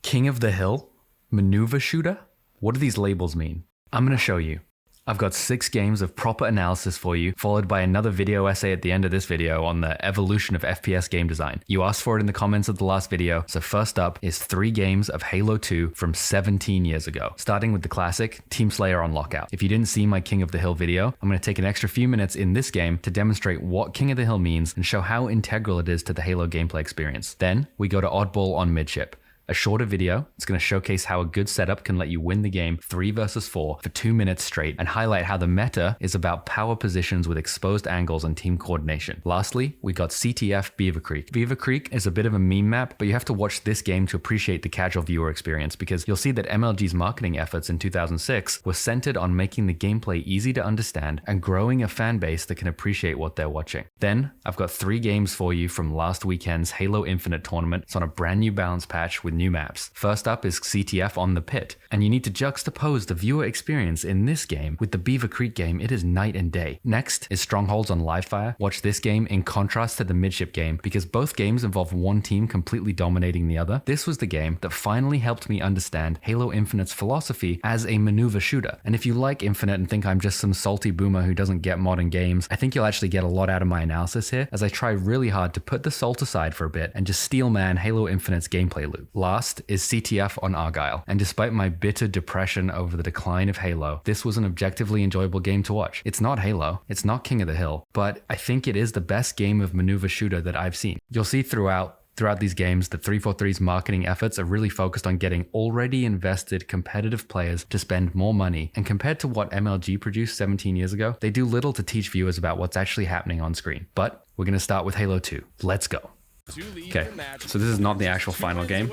King of the Hill? Maneuver shooter? What do these labels mean? I'm going to show you. I've got 6 games of proper analysis for you, followed by another video essay at the end of this video on the evolution of FPS game design. You asked for it in the comments of the last video, so first up is 3 games of Halo 2 from 17 years ago. Starting with the classic, Team Slayer on Lockout. If you didn't see my King of the Hill video, I'm going to take an extra few minutes in this game to demonstrate what King of the Hill means and show how integral it is to the Halo gameplay experience. Then, we go to Oddball on Midship. A shorter video. It's going to showcase how a good setup can let you win the game 3 versus 4 for 2 minutes straight and highlight how the meta is about power positions with exposed angles and team coordination. Lastly, we got CTF Beaver Creek. Beaver Creek is a bit of a meme map, but you have to watch this game to appreciate the casual viewer experience because you'll see that MLG's marketing efforts in 2006 were centered on making the gameplay easy to understand and growing a fan base that can appreciate what they're watching. Then, I've got 3 games for you from last weekend's Halo Infinite tournament. It's on a brand new balance patch with new maps. First up is CTF on the Pit, and you need to juxtapose the viewer experience in this game with the Beaver Creek game. It is night and day. Next is Strongholds on Livefire. Watch this game in contrast to the Midship game because both games involve one team completely dominating the other. This was the game that finally helped me understand Halo Infinite's philosophy as a maneuver shooter. And if you like Infinite and think I'm just some salty boomer who doesn't get modern games, I think you'll actually get a lot out of my analysis here as I try really hard to put the salt aside for a bit and just steelman Halo Infinite's gameplay loop. Last is CTF on Argyle, and despite my bitter depression over the decline of Halo, this was an objectively enjoyable game to watch. It's not Halo, it's not King of the Hill, but I think it is the best game of maneuver shooter that I've seen. You'll see throughout these games that 343's marketing efforts are really focused on getting already invested competitive players to spend more money, and compared to what MLG produced 17 years ago, they do little to teach viewers about what's actually happening on screen. But we're going to start with Halo 2. Let's go. Okay, so this is not the actual final game.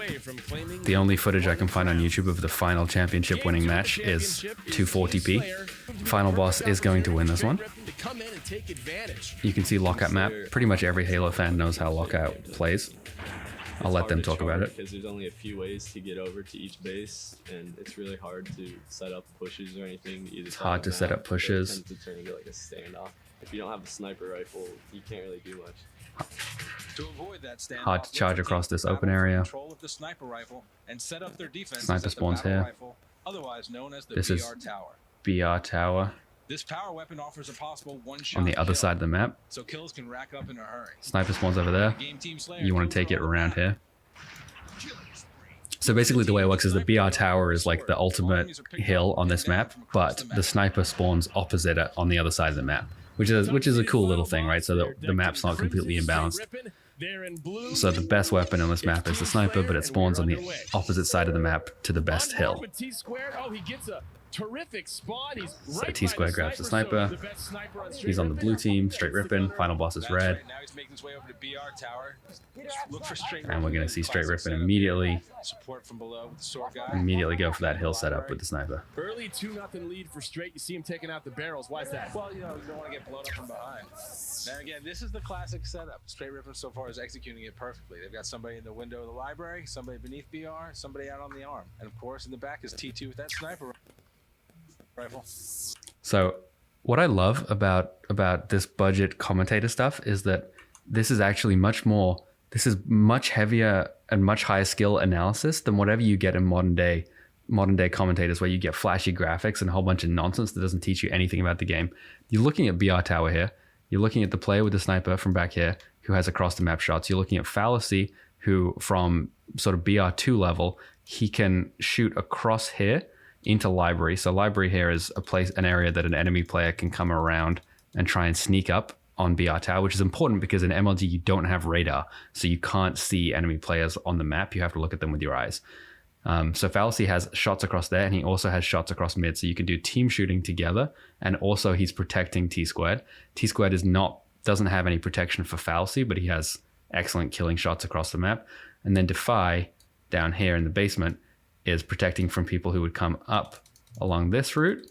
The only footage I can find on YouTube of the final championship winning match is 240p. Final boss is going to win this one. You can see Lockout map. Pretty much every Halo fan knows how Lockout plays. I'll let them talk about it. Because there's only a few ways to get over to each base, and it's really hard to set up pushes or anything. It's hard to set up pushes. It tends to turn into like a standoff. If you don't have a sniper rifle, you can't really do much. To avoid that standoff, hard to charge across this open area. The sniper rifle and set up their defense. Sniper spawns here. Rifle, otherwise known as the this BR is tower. BR tower. This power weapon offers a possible one-shot on the other side of the map. So kills can rack up in a hurry. Sniper spawns over there. You want to take it around here. So basically the way it works is the BR tower is like the ultimate hill on this map, but the sniper spawns opposite it on the other side of the map, which is a cool little thing, right? So that the map's not completely imbalanced. So the best weapon on this map is the sniper, but it spawns on the opposite side of the map to the best hill. Terrific spot. He's so T-Square grabs the sniper. He's on the blue team, straight ripping. Final boss is red. Now he's making his way over to BR tower. Look for straight and we're going to see straight ripping immediately. Support from below with the sword guy. Immediately go for that hill setup with the sniper. Early 2-0 lead for straight. You see him taking out the barrels. Why is that? Well, you know, you don't want to get blown up from behind. Now again, this is the classic setup. Straight ripping so far is executing it perfectly. They've got somebody in the window of the library, somebody beneath BR, somebody out on the arm, and of course in the back is T2 with that sniper rifle. So what I love about this budget commentator stuff is that this is actually much heavier and much higher skill analysis than whatever you get in modern day commentators, where you get flashy graphics and a whole bunch of nonsense that doesn't teach you anything about the game. You're looking at BR tower here. You're looking at the player with the sniper from back here who has across the map shots. You're looking at Fallacy, who from sort of BR2 level, he can shoot across here into library. So library here is an area that an enemy player can come around and try and sneak up on BR tower, which is important because in MLG you don't have radar, so you can't see enemy players on the map. You have to look at them with your eyes. So Fallacy has shots across there, and he also has shots across mid, so you can do team shooting together, and also he's protecting T-Squared. T-Squared doesn't have any protection for Fallacy, but he has excellent killing shots across the map. And then Defy down here in the basement is protecting from people who would come up along this route,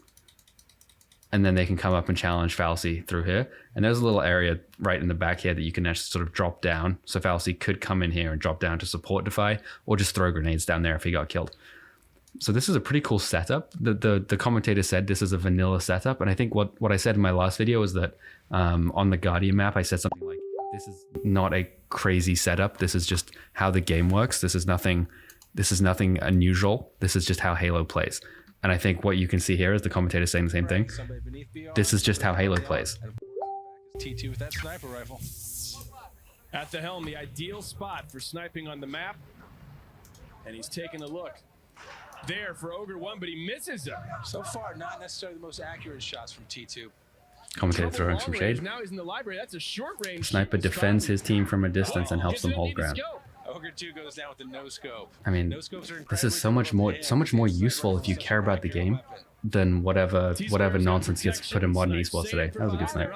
and then they can come up and challenge Fallacy through here. And there's a little area right in the back here that you can actually sort of drop down. So Fallacy could come in here and drop down to support Defy, or just throw grenades down there if he got killed. So this is a pretty cool setup. The commentator said this is a vanilla setup, and I think what I said in my last video was that on the Guardian map, I said something like, this is not a crazy setup. This is just how the game works. This is nothing This is nothing unusual. This is just how Halo plays. And I think what you can see here is the commentator saying the same thing. This is just how Halo plays. T2 with that sniper rifle. At the helm, the ideal spot for sniping on the map. And he's taking a look there for Ogre 1, but he misses him. So far, not necessarily the most accurate shots from T2. Commentator throwing some shade. Now he's in the library. That's a short range. Sniper defends his team from a distance and helps them hold ground. Ogre 2 goes down with the no scope. I mean, this is so much more useful if you care about the game than whatever nonsense gets put in modern esports today. That was a good snipe.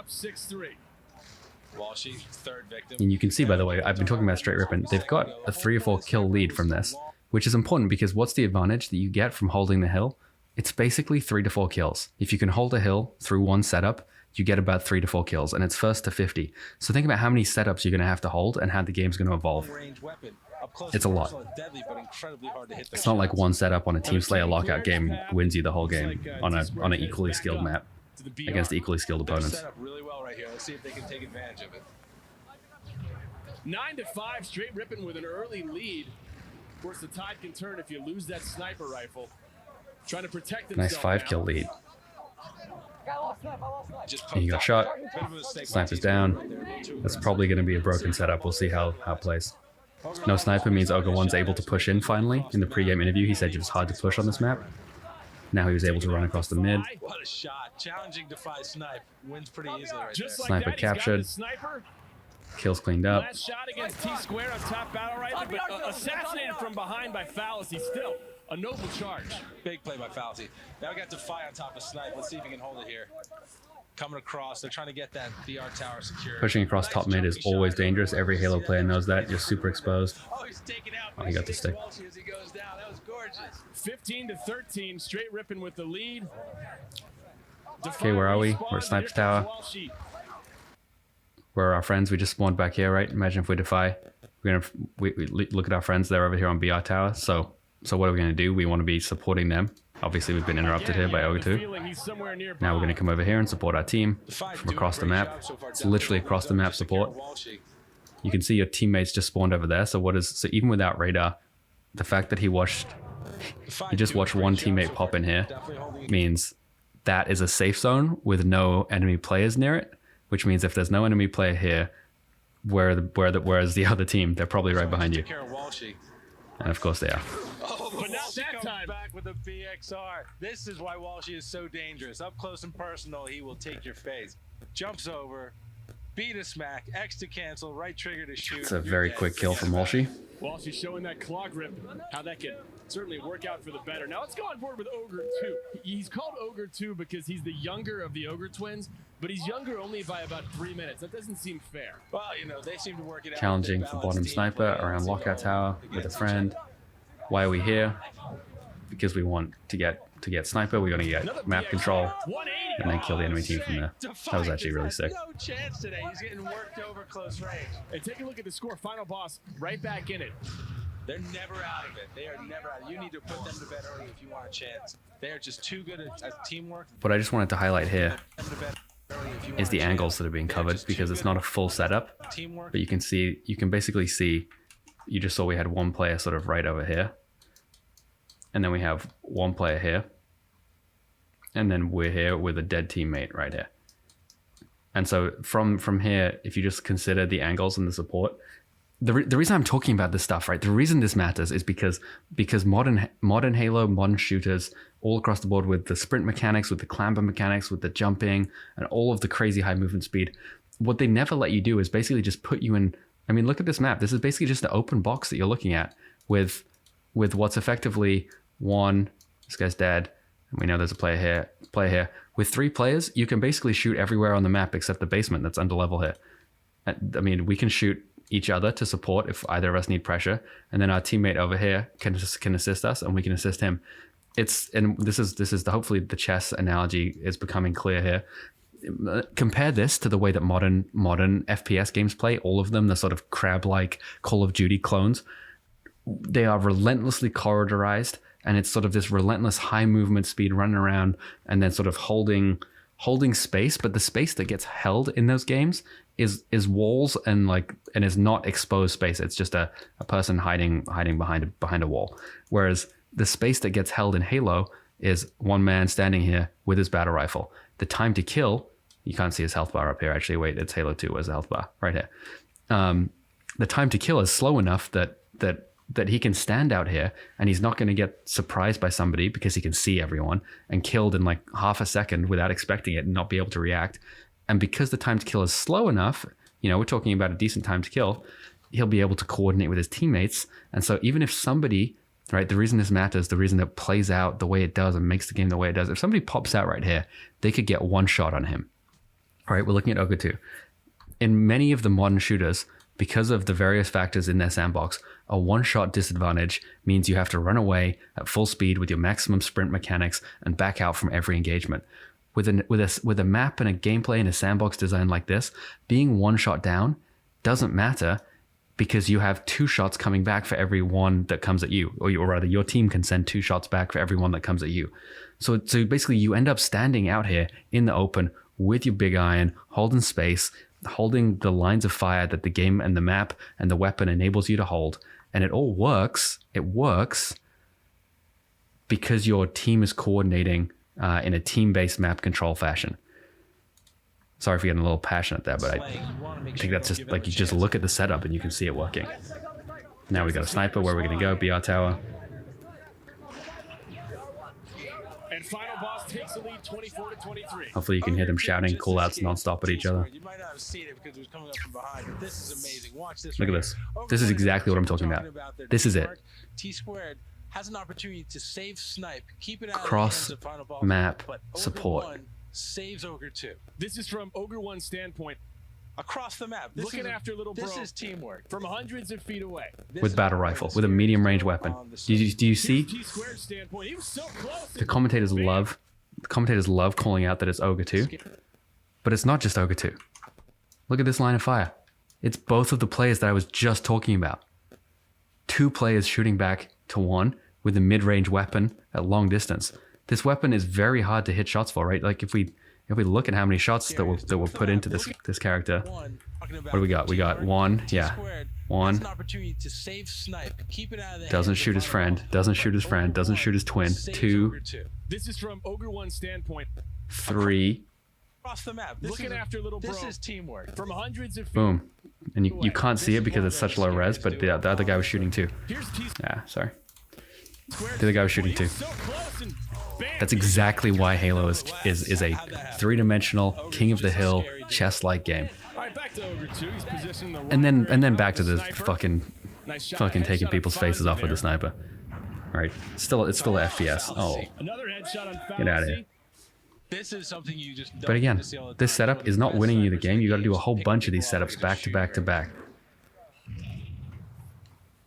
Walshy, third victim. And you can see, by the way, I've been talking about straight ripping. They've got a 3 or 4 kill lead from this, which is important because what's the advantage that you get from holding the hill? It's basically 3 to 4 kills. If you can hold a hill through one setup, you get about 3 to 4 kills, and it's first to 50. So think about how many setups you're going to have to hold and how the game's going to evolve. It's a lot. It's not like one setup on a Team Slayer lockout game wins you the whole game on an equally skilled map against equally skilled opponents. Set up really well right here. Let's see if they can take advantage of it. 9-5, straight ripping with an early lead. Of course, the tide can turn if you lose that sniper rifle. Trying to protect himself. Nice 5 kill lead. And he got shot. Sniper's down. That's probably going to be a broken setup. We'll see how it plays. No sniper means Ogre 1's able to push in finally. In the pre-game interview, he said it was hard to push on this map. Now he was able to run across the mid. What a shot. Challenging defy snipe. Wins pretty easily right there. Sniper captured. Kills cleaned up. Last shot against T-Squared on top battle rifle, but assassinated from behind by Fallacy. Still a noble charge. Big play by Fallacy. Now we got Defy on top of Snipe. Let's see if he can hold it here. Coming across, they're trying to get that VR tower secured. Pushing across top mid is always dangerous. Every Halo player knows that. You're super exposed. Oh, he's taken out. Oh, he got the stick. As he goes down. That was gorgeous. 15-13, straight ripping with the lead. Okay, where are we? We're at Sniper's Tower. Where are our friends? We just spawned back here, right? Imagine if we defy. We look at our friends. They're over here on BR Tower. So what are we going to do? We want to be supporting them. Obviously, we've been interrupted here by Ogre 2. Now we're going to come over here and support our team from across the map. It's literally across the map support. You can see your teammates just spawned over there. So even without radar, the fact that he just watched one teammate pop in here means that is a safe zone with no enemy players near it. Which means if there's no enemy player here, whereas the other team, they're probably right behind you. And of course they are. But not that time. Back with a BXR. This is why Walshy is so dangerous. Up close and personal, he will take your face. Jumps over, beat a smack, X to cancel, right trigger to shoot. It's a very quick kill from Walshy. Walshy showing that clock rip, how that can certainly work out for the better. Now let's go on board with Ogre 2. He's called Ogre 2 because he's the younger of the Ogre twins, but he's younger only by about 3 minutes. That doesn't seem fair. Well, they seem to work it out. Challenging for bottom sniper around Lockout Tower with a friend. Why are we here? Because we want to get sniper. We're going to get map control and then kill the enemy team from there. That was actually really sick. No chance today. He's getting worked over close range. And take a look at the score. Final boss right back in it. They're never out of it. They are never out of it. You need to put them to bed early if you want a chance. They are just too good at teamwork. What I just wanted to highlight here is the angles that are being covered because it's not a full setup. But you can basically see, you just saw we had one player sort of right over here. And then we have one player here. And then we're here with a dead teammate right here. And so from here, if you just consider the angles and the support, the reason I'm talking about this stuff, right? The reason this matters is because modern Halo, modern shooters all across the board with the sprint mechanics, with the clamber mechanics, with the jumping and all of the crazy high movement speed, what they never let you do is basically just put you in. I mean, look at this map. This is basically just an open box that you're looking at with what's effectively one. This guy's dead. And we know there's a player here. With 3 players, you can basically shoot everywhere on the map except the basement that's under level here. I mean, we can shoot each other to support if either of us need pressure, and then our teammate over here can assist us, and we can assist him. This is hopefully the chess analogy is becoming clear here. Compare this to the way that modern FPS games play. All of them, the sort of crab-like Call of Duty clones. They are relentlessly corridorized, and it's sort of this relentless high movement speed running around and then sort of holding holding space, but the space that gets held in those games is walls and is not exposed space. It's just a person hiding behind a wall. Whereas the space that gets held in Halo is one man standing here with his battle rifle. The time to kill, you can't see his health bar up here. Actually, wait, it's Halo 2. Where's the health bar? Right here. The time to kill is slow enough that he can stand out here and he's not going to get surprised by somebody because he can see everyone and killed in like half a second without expecting it and not be able to react. And because the time to kill is slow enough, we're talking about a decent time to kill, he'll be able to coordinate with his teammates. And so even if somebody, right, the reason this matters, the reason that plays out the way it does and makes the game the way it does, if somebody pops out right here, they could get one shot on him. All right, we're looking at Ogre 2. In many of the modern shooters, because of the various factors in their sandbox, a one-shot disadvantage means you have to run away at full speed with your maximum sprint mechanics and back out from every engagement. With a map and a gameplay and a sandbox design like this, being one shot down doesn't matter because you have 2 shots coming back for every one that comes at you, or rather your team can send 2 shots back for every one that comes at you. So basically you end up standing out here in the open with your big iron, holding space, holding the lines of fire that the game and the map and the weapon enables you to hold. And it all works. It works because your team is coordinating in a team-based map control fashion. Sorry for getting a little passionate there, but I think that's just like you just look at the setup and you can see it working. Now we got a sniper. Where we're going to go? BR tower. And final boss takes the lead 24-23. Hopefully you can hear them shouting callouts nonstop at each other. You might not have seen it because it was coming up from behind, but this is amazing. Watch this. Look at this. This is exactly what I'm talking about. This is it. T-squared has an opportunity to save snipe, keep it out Cross of the final boss, map but support. Ogre 1 saves Ogre 2. This is from Ogre 1's standpoint. Across the map. Looking after little bro. This is teamwork. From hundreds of feet away. With battle rifle, with a medium range weapon. Do you see? T-squared standpoint. He was so close. The commentators love calling out that it's Ogre 2, but it's not just Ogre 2. Look at this line of fire. It's both of the players that I was just talking about. 2 players shooting back to 1 with a mid-range weapon at long distance. This weapon is very hard to hit shots for, right? Like if we look at how many shots that were put into this character, what do we got? We got 1, yeah, 1. Doesn't shoot his friend. Doesn't shoot his friend. Doesn't shoot his twin. 2. This is from Ogre 1's standpoint. 3. Across the map. Looking after little bro. This is teamwork. From hundreds of feet. Boom. And you can't see it because it's such low res, but the other guy was shooting too. Yeah, sorry. The other guy was shooting too. That's exactly why Halo is a 3-dimensional king of the hill chess-like game. And then back to the fucking taking people's faces off with the sniper. All right, it's still a FPS. Oh, get out of here. This is something you just don't But again, see all the this time. setup is not winning you the game. You got to do a whole bunch of these setups back to back to back.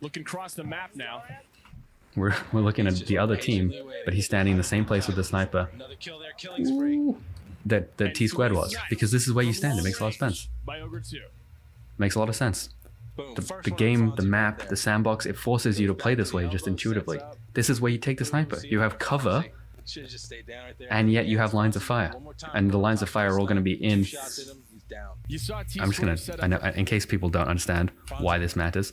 Looking across the map now. We're looking at the other team, but he's standing in the same place with the sniper Another kill there, killing spree. that T-squared was, because this is where you stand. It makes a lot of sense. By Ogre 2. Makes a lot of sense. Boom. The game, the map, the sandbox, it forces you to play this way just intuitively. This is where you take the sniper. You have cover, Should've just stayed down right there. and yet you have lines of fire. And the lines of fire are all going to be in. Two shots at him, he's down. You saw I'm just going to, I know, in case people don't understand why this matters.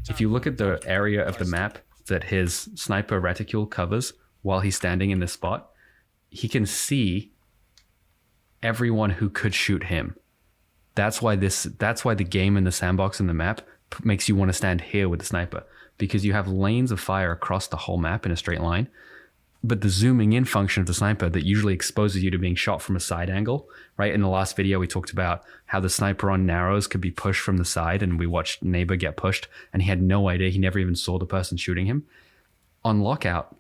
If you look at the area of the map that his sniper reticule covers while he's standing in this spot, he can see everyone who could shoot him. That's why the game and the sandbox and the map makes you want to stand here with the sniper, because you have lanes of fire across the whole map in a straight line. But the zooming in function of the sniper that usually exposes you to being shot from a side angle, right? In the last video, we talked about how the sniper on narrows could be pushed from the side, and we watched Neighbor get pushed and he had no idea. He never even saw the person shooting him. On Lockout,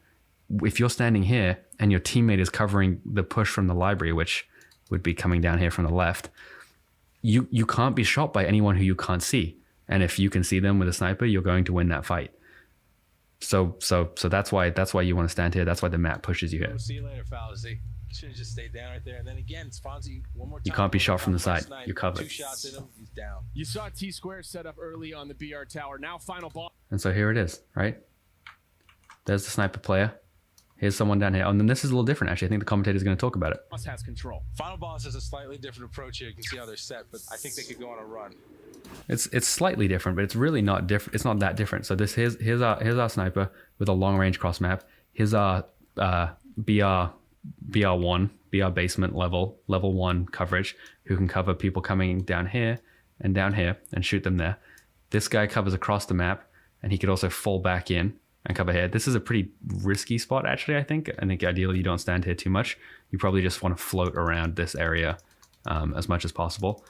if you're standing here and your teammate is covering the push from the library, which would be coming down here from the left, you can't be shot by anyone who you can't see. And if you can see them with a sniper, you're going to win that fight. So that's why you want to stand here. That's why the map pushes you here. See you later, Fallacy. Should have just stayed down right there. And then again, it's Fonzie one more time. You can't be shot from the side. Snipe. You're covered. 2 shots at him, he's down. You saw T-squared set up early on the BR tower. Now final ball. And so here it is, right? There's the sniper player. Here's someone down here. Oh, and then this is a little different, actually. I think the commentator's going to talk about it. Boss has control. Final Boss has a slightly different approach here. You can see how they're set, but I think they could go on a run. It's slightly different, but it's really not different. It's not that different. So here's our sniper with a long range cross map. Here's our BR1 basement level 1 coverage, who can cover people coming down here and shoot them there. This guy covers across the map, and he could also fall back in and cover here. This is a pretty risky spot, actually. I think ideally you don't stand here too much. You probably just want to float around this area as much as possible.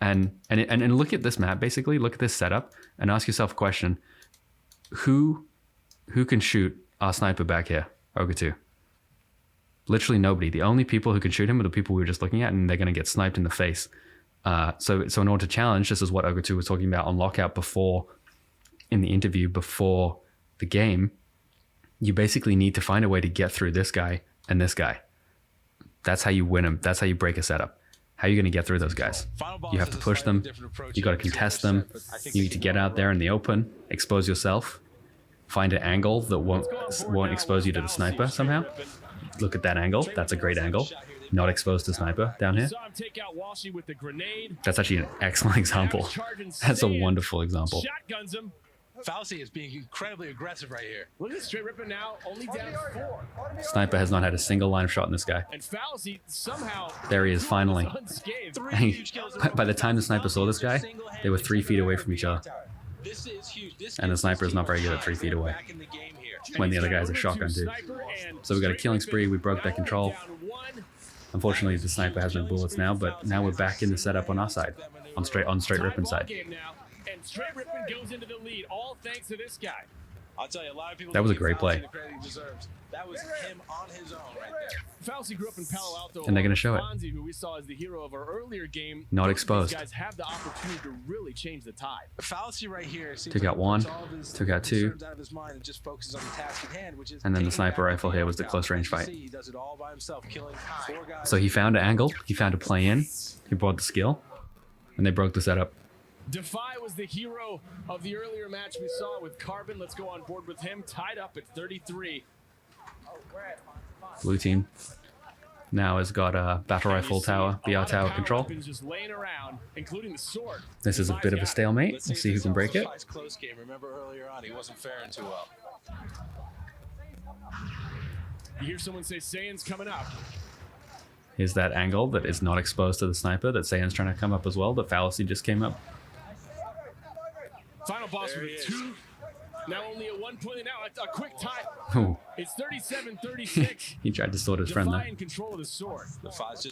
And look at this map, basically. Look at this setup and ask yourself a question. Who can shoot our sniper back here, Ogre 2? Literally nobody. The only people who can shoot him are the people we were just looking at, and they're going to get sniped in the face. So in order to challenge, this is what Ogre 2 was talking about on Lockout before, in the interview before the game, you basically need to find a way to get through this guy and this guy. That's how you win them. That's how you break a setup. How are you going to get through those guys? You have to push them. You got to contest them. You need to get out there in the open, expose yourself, find an angle that won't expose you to the sniper somehow. Look at that angle. That's a great angle. Not exposed to sniper down here. That's actually an excellent example. That's a wonderful example. Fallacy is being incredibly aggressive right here. Look at straight ripping now, only down 4. Sniper has not had a single line of shot in this guy. And Fallacy somehow there he is, finally. By the time the sniper saw this guy, they were 3 feet away from each other. And the sniper is not very good at 3 feet away when the other guy has a shotgun too. So we got a killing spree. We broke that control. Unfortunately, the sniper has no bullets now, but now we're back in the setup on our side, on straight ripping side. And straight ripping goes into the lead, all thanks to this guy. I'll tell you, a lot of people that was a great play. That was him on his own right there. Fallacy grew up in Palo Alto, and they're going to show it. Who we saw as the hero of our earlier game. Not exposed. These guys have the opportunity to really change the tide. Fallacy right here. Took out 1, took out 2, and then the sniper rifle here was the close range fight. So he found an angle, he found a play in, he brought the skill, and they broke the setup. Defy was the hero of the earlier match we saw with Carbon. Let's go on board with him, tied up at 33. Blue team now has got a battle rifle tower, BR tower control. Just laying around, including the sword. This is a bit of a stalemate. We'll see who can break it. Close game. Remember earlier on, he wasn't faring too well. You hear someone say Saiyan's coming up. Here's that angle that is not exposed to the sniper that Saiyan's trying to come up as well. The Fallacy just came up. Final boss with a 2. Now only a 1 point. Now a quick tie. Ooh. It's 37-36. He tried to sword his friend there. In control of the sword.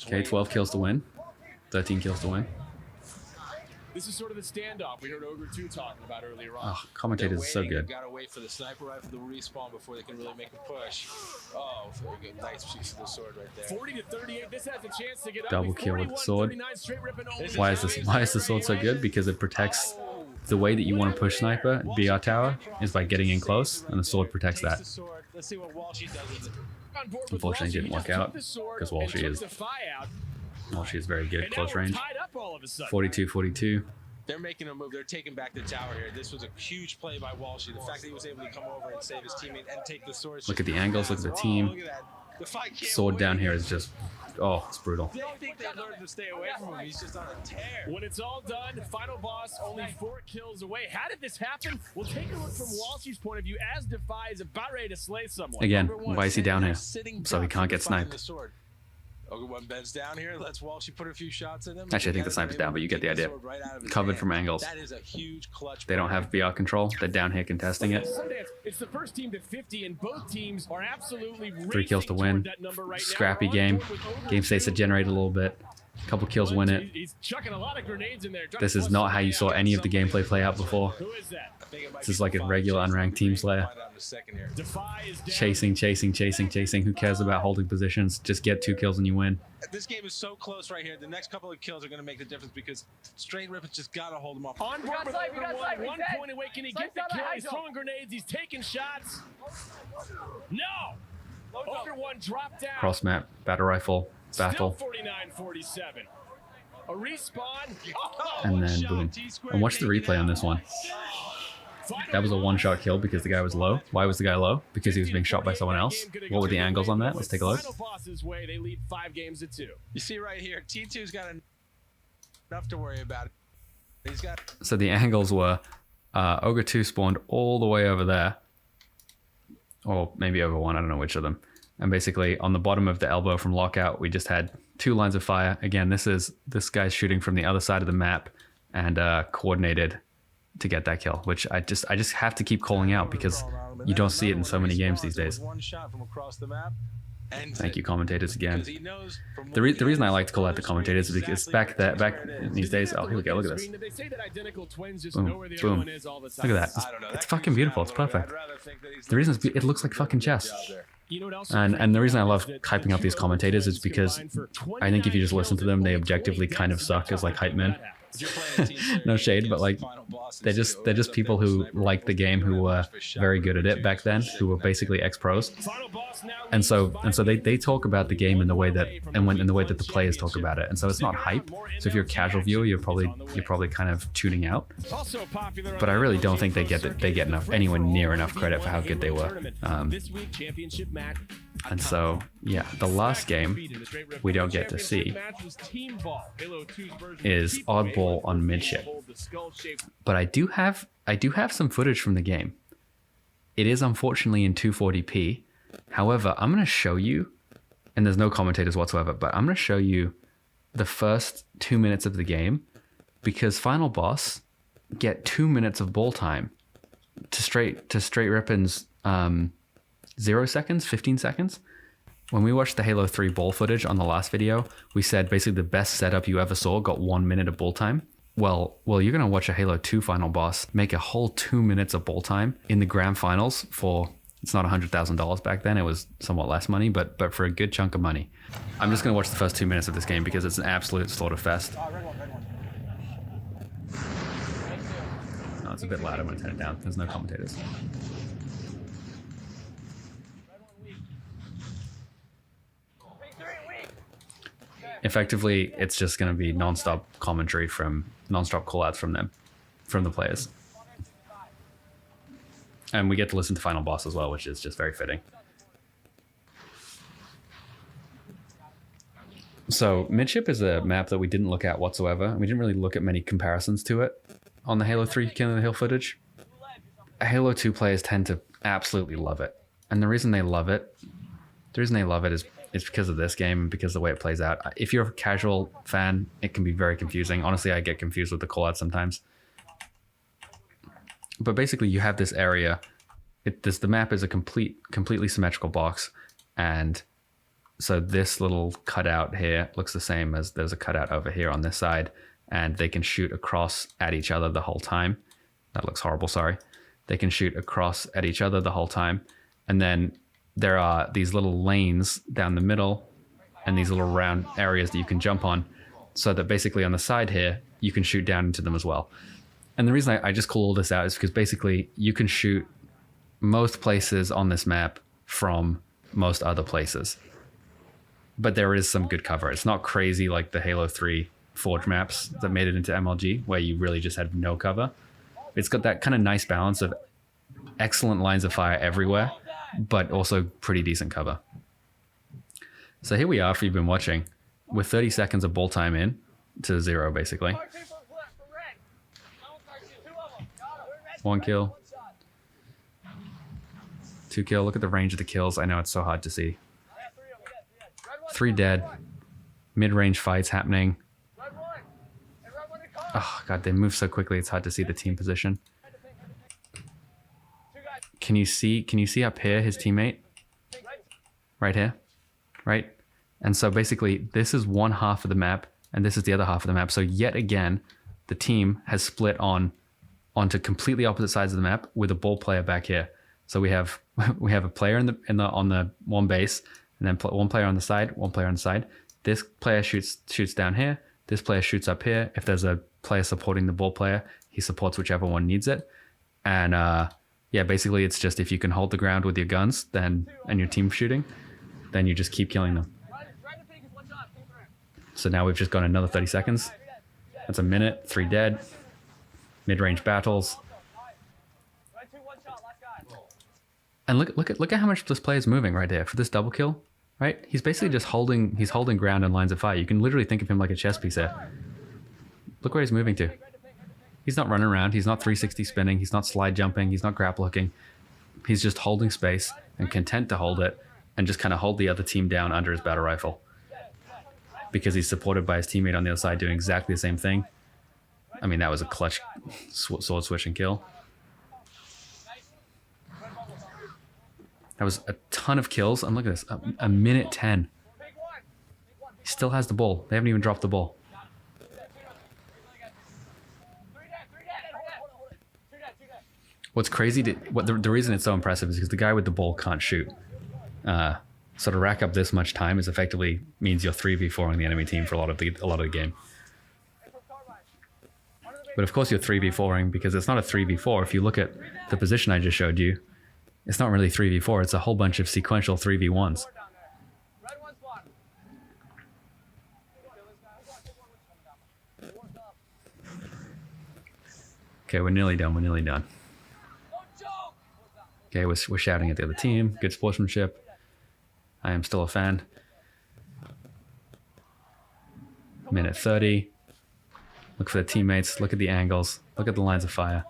Okay, 12 kills to win. 13 kills to win. This is sort of the standoff we heard Ogre 2 talking about earlier on. Oh, commentators are so good. Gotta wait for the sniper rifle to respawn before they can really make a push. Oh, very good. Nice piece of the sword right there. 40-38. This has a chance to get double kill with the sword. Why is the sword so good? Because it protects the way that you want to push sniper BR tower is by getting in close, and the sword protects that. Let's see what Walshy does with it. Unfortunately, it didn't work out because Walshy is very good close range. 42-42. They're making a move. They're taking back the tower here. This was a huge play by Walshy. The fact that he was able to come over and save his teammate and take the sword. Look at the angles. Look at the team. Sword down here is just, oh, it's brutal. I think they learned to stay away from him. He's just on a tear. When it's all done, final boss only 4 kills away. How did this happen? We'll take a look from Walshy's point of view as Defy is about ready to slay someone. Again, why is he down here? So he can't get sniped. Ogre 1 bends down here, lets Walshy put a few shots in him. Actually, I think the sniper's down, but you get the idea. Covered from angles. That is a huge clutch. They don't have BR control. They're down here contesting it. It's the first team to 50, and both teams are absolutely 3 kills to win. Scrappy game. Game states to generate a little bit. Couple kills win it. He's chucking a lot of grenades in there. This is not how you saw any of the gameplay play out before. Who is that? This is like a regular unranked team slayer. Chasing. Who cares about holding positions? Just get 2 kills and you win. This game is so close right here. The next couple of kills are going to make the difference because Straight Rip has just got to hold them off. On board with Ogre 1 point away. Can he get the kill? He's throwing grenades. He's taking shots. No! Ogre 1 dropped down. Cross map, battle rifle, battle. Still 49-47. A respawn. And then boom. And watch the replay on this one. That was a one-shot kill because the guy was low. Why was the guy low? Because he was being shot by someone else. What were the angles on that? Let's take a look. Final boss's way, they lead 5 games to 2. You see right here, T2's got enough to worry about. He's got. So the angles were Ogre 2 spawned all the way over there. Or maybe over 1, I don't know which of them. And basically on the bottom of the elbow from Lockout, we just had 2 lines of fire. Again, this guy's shooting from the other side of the map and coordinated to get that kill, which I just have to keep calling out because you don't see it in so many games these days. One shot from across the map. Thank you, commentators, again. The reason I like to call out the commentators is because back in these days, oh, here we go, look at this. Boom, boom. Look at that. It's fucking beautiful. It's perfect. The reason it looks like fucking chess. And the reason I love hyping up these commentators is because I think if you just listen to them, they objectively kind of suck as like hype men. No shade, but like they're just people who like the game, who were very good at it back then, who were basically ex-pros, and so they talk about the game in the way that in the way that the players talk about it, and so it's not hype. So if you're a casual viewer, you're probably kind of tuning out. But I really don't think they get anywhere near enough credit for how good they were. And so, yeah, the last game we don't get to see is Oddball on Midship. But I do have some footage from the game. It is unfortunately in 240p. However, I'm going to show you, and there's no commentators whatsoever, but I'm going to show you the first 2 minutes of the game, because Final Boss get 2 minutes of ball time to straight Rippen's 0 seconds, 15 seconds. When we watched the Halo 3 ball footage on the last video, we said basically the best setup you ever saw got 1 minute of ball time. Well, you're going to watch a Halo 2 final boss make a whole 2 minutes of ball time in the grand finals for, it's not $100,000 back then, it was somewhat less money, but for a good chunk of money. I'm just going to watch the first 2 minutes of this game because it's an absolute slaughter fest. Oh, it's a bit loud, I'm going to turn it down. There's no commentators. Effectively, it's just going to be non-stop commentary non-stop callouts from the players. And we get to listen to Final Boss as well, which is just very fitting. So Midship is a map that we didn't look at whatsoever. We didn't really look at many comparisons to it on the Halo 3 King of the Hill footage. Halo 2 players tend to absolutely love it. And the reason they love it is it's because of this game and because of the way it plays out. If you're a casual fan, it can be very confusing. Honestly, I get confused with the callouts sometimes. But basically, you have this area. The map is a completely symmetrical box, and so this little cutout here looks the same as there's a cutout over here on this side, and they can shoot across at each other the whole time. That looks horrible. Sorry. They can shoot across at each other the whole time, and then there are these little lanes down the middle and these little round areas that you can jump on, so that basically on the side here, you can shoot down into them as well. And the reason I just call all this out is because basically you can shoot most places on this map from most other places. But there is some good cover. It's not crazy like the Halo 3 Forge maps that made it into MLG, where you really just had no cover. It's got that kind of nice balance of excellent lines of fire everywhere, but also pretty decent cover. So here we are, if you've been watching, with 30 seconds of ball time in to 0, basically. 1 kill. 2 kill. Look at the range of the kills. I know it's so hard to see. 3 dead. Mid-range fights happening. Oh god, they move so quickly it's hard to see the team position. Can you see up here his teammate? Right here? Right? And so basically this is one half of the map and this is the other half of the map. So yet again, the team has split onto completely opposite sides of the map with a ball player back here. So we have a player on the one base, and then one player on the side, one player on the side. This player shoots down here. This player shoots up here. If there's a player supporting the ball player, he supports whichever one needs it. And yeah, basically it's just if you can hold the ground with your guns, and your team shooting, then you just keep killing them. So now we've just got another 30 seconds. That's a minute, 3 dead. Mid-range battles. And look at how much this player is moving right there for this double kill, right? He's basically just holding ground in lines of fire. You can literally think of him like a chess piece there. Look where he's moving to. He's not running around. He's not 360 spinning. He's not slide jumping. He's not grapple hooking. He's just holding space and content to hold it and just kind of hold the other team down under his battle rifle. Because he's supported by his teammate on the other side doing exactly the same thing. I mean, that was a clutch sword switching kill. That was a ton of kills. And look at this, a minute 10. He still has the ball. They haven't even dropped the ball. What's crazy, the reason it's so impressive is because the guy with the ball can't shoot. So to rack up this much time is effectively means you're 3v4ing the enemy team for a lot of the game. But of course you're 3v4ing because it's not a 3v4. If you look at the position I just showed you, it's not really 3v4. It's a whole bunch of sequential 3v1s. Okay, we're nearly done. Okay, we're shouting at the other team. Good sportsmanship. I am still a fan. Minute 30. Look for the teammates. Look at the angles. Look at the lines of fire.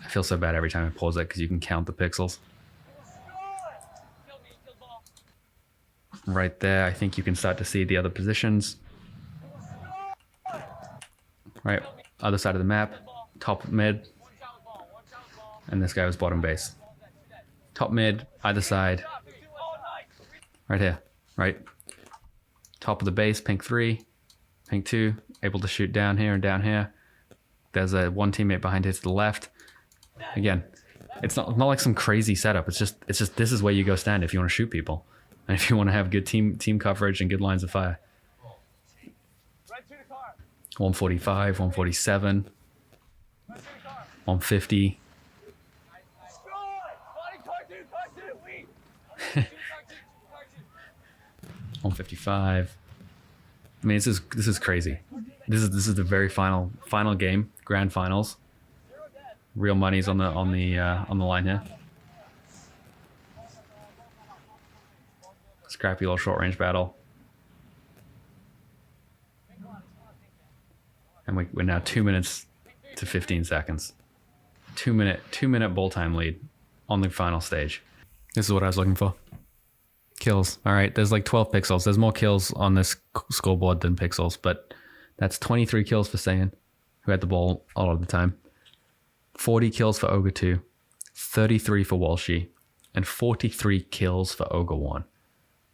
I feel so bad every time I pause it because you can count the pixels. Right there, I think you can start to see the other positions. Right, other side of the map. Top mid. And this guy was bottom base. Top mid, either side. Right here, right? Top of the base, pink 3, pink 2, able to shoot down here and down here. There's one teammate behind here to the left. Again, it's not like some crazy setup. It's just this is where you go stand if you want to shoot people. And if you want to have good team coverage and good lines of fire. 145, 147, 150. 155. I mean, this is crazy. This is the very final game, grand finals. Real money's on the line here. Scrappy little short range battle. And we're now 2 minutes to 15 seconds. 2 minute ball time lead on the final stage. This is what I was looking for. Kills. All right, there's like 12 pixels. There's more kills on this scoreboard than pixels, but that's 23 kills for Saiyan, who had the ball all of the time. 40 kills for Ogre 2, 33 for Walshy, and 43 kills for Ogre 1.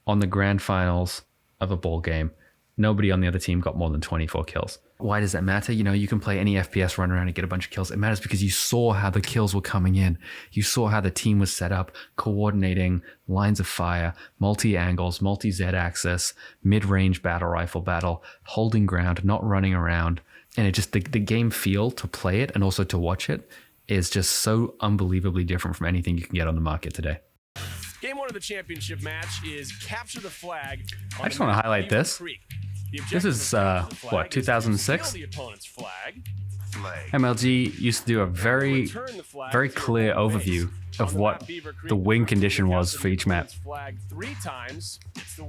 On the grand finals of a ball game, nobody on the other team got more than 24 kills. Why does that matter? You know, you can play any FPS, run around and get a bunch of kills. It matters because you saw how the kills were coming in. You saw how the team was set up, coordinating lines of fire, multi-angles, multi-Z axis, mid-range battle rifle battle, holding ground, not running around. And it just, the game feel to play it and also to watch it is just so unbelievably different from anything you can get on the market today. Game 1 of the championship match is capture the flag. I just want to highlight this. This is, what, 2006? MLG used to do a very clear overview of what the win condition was for each map.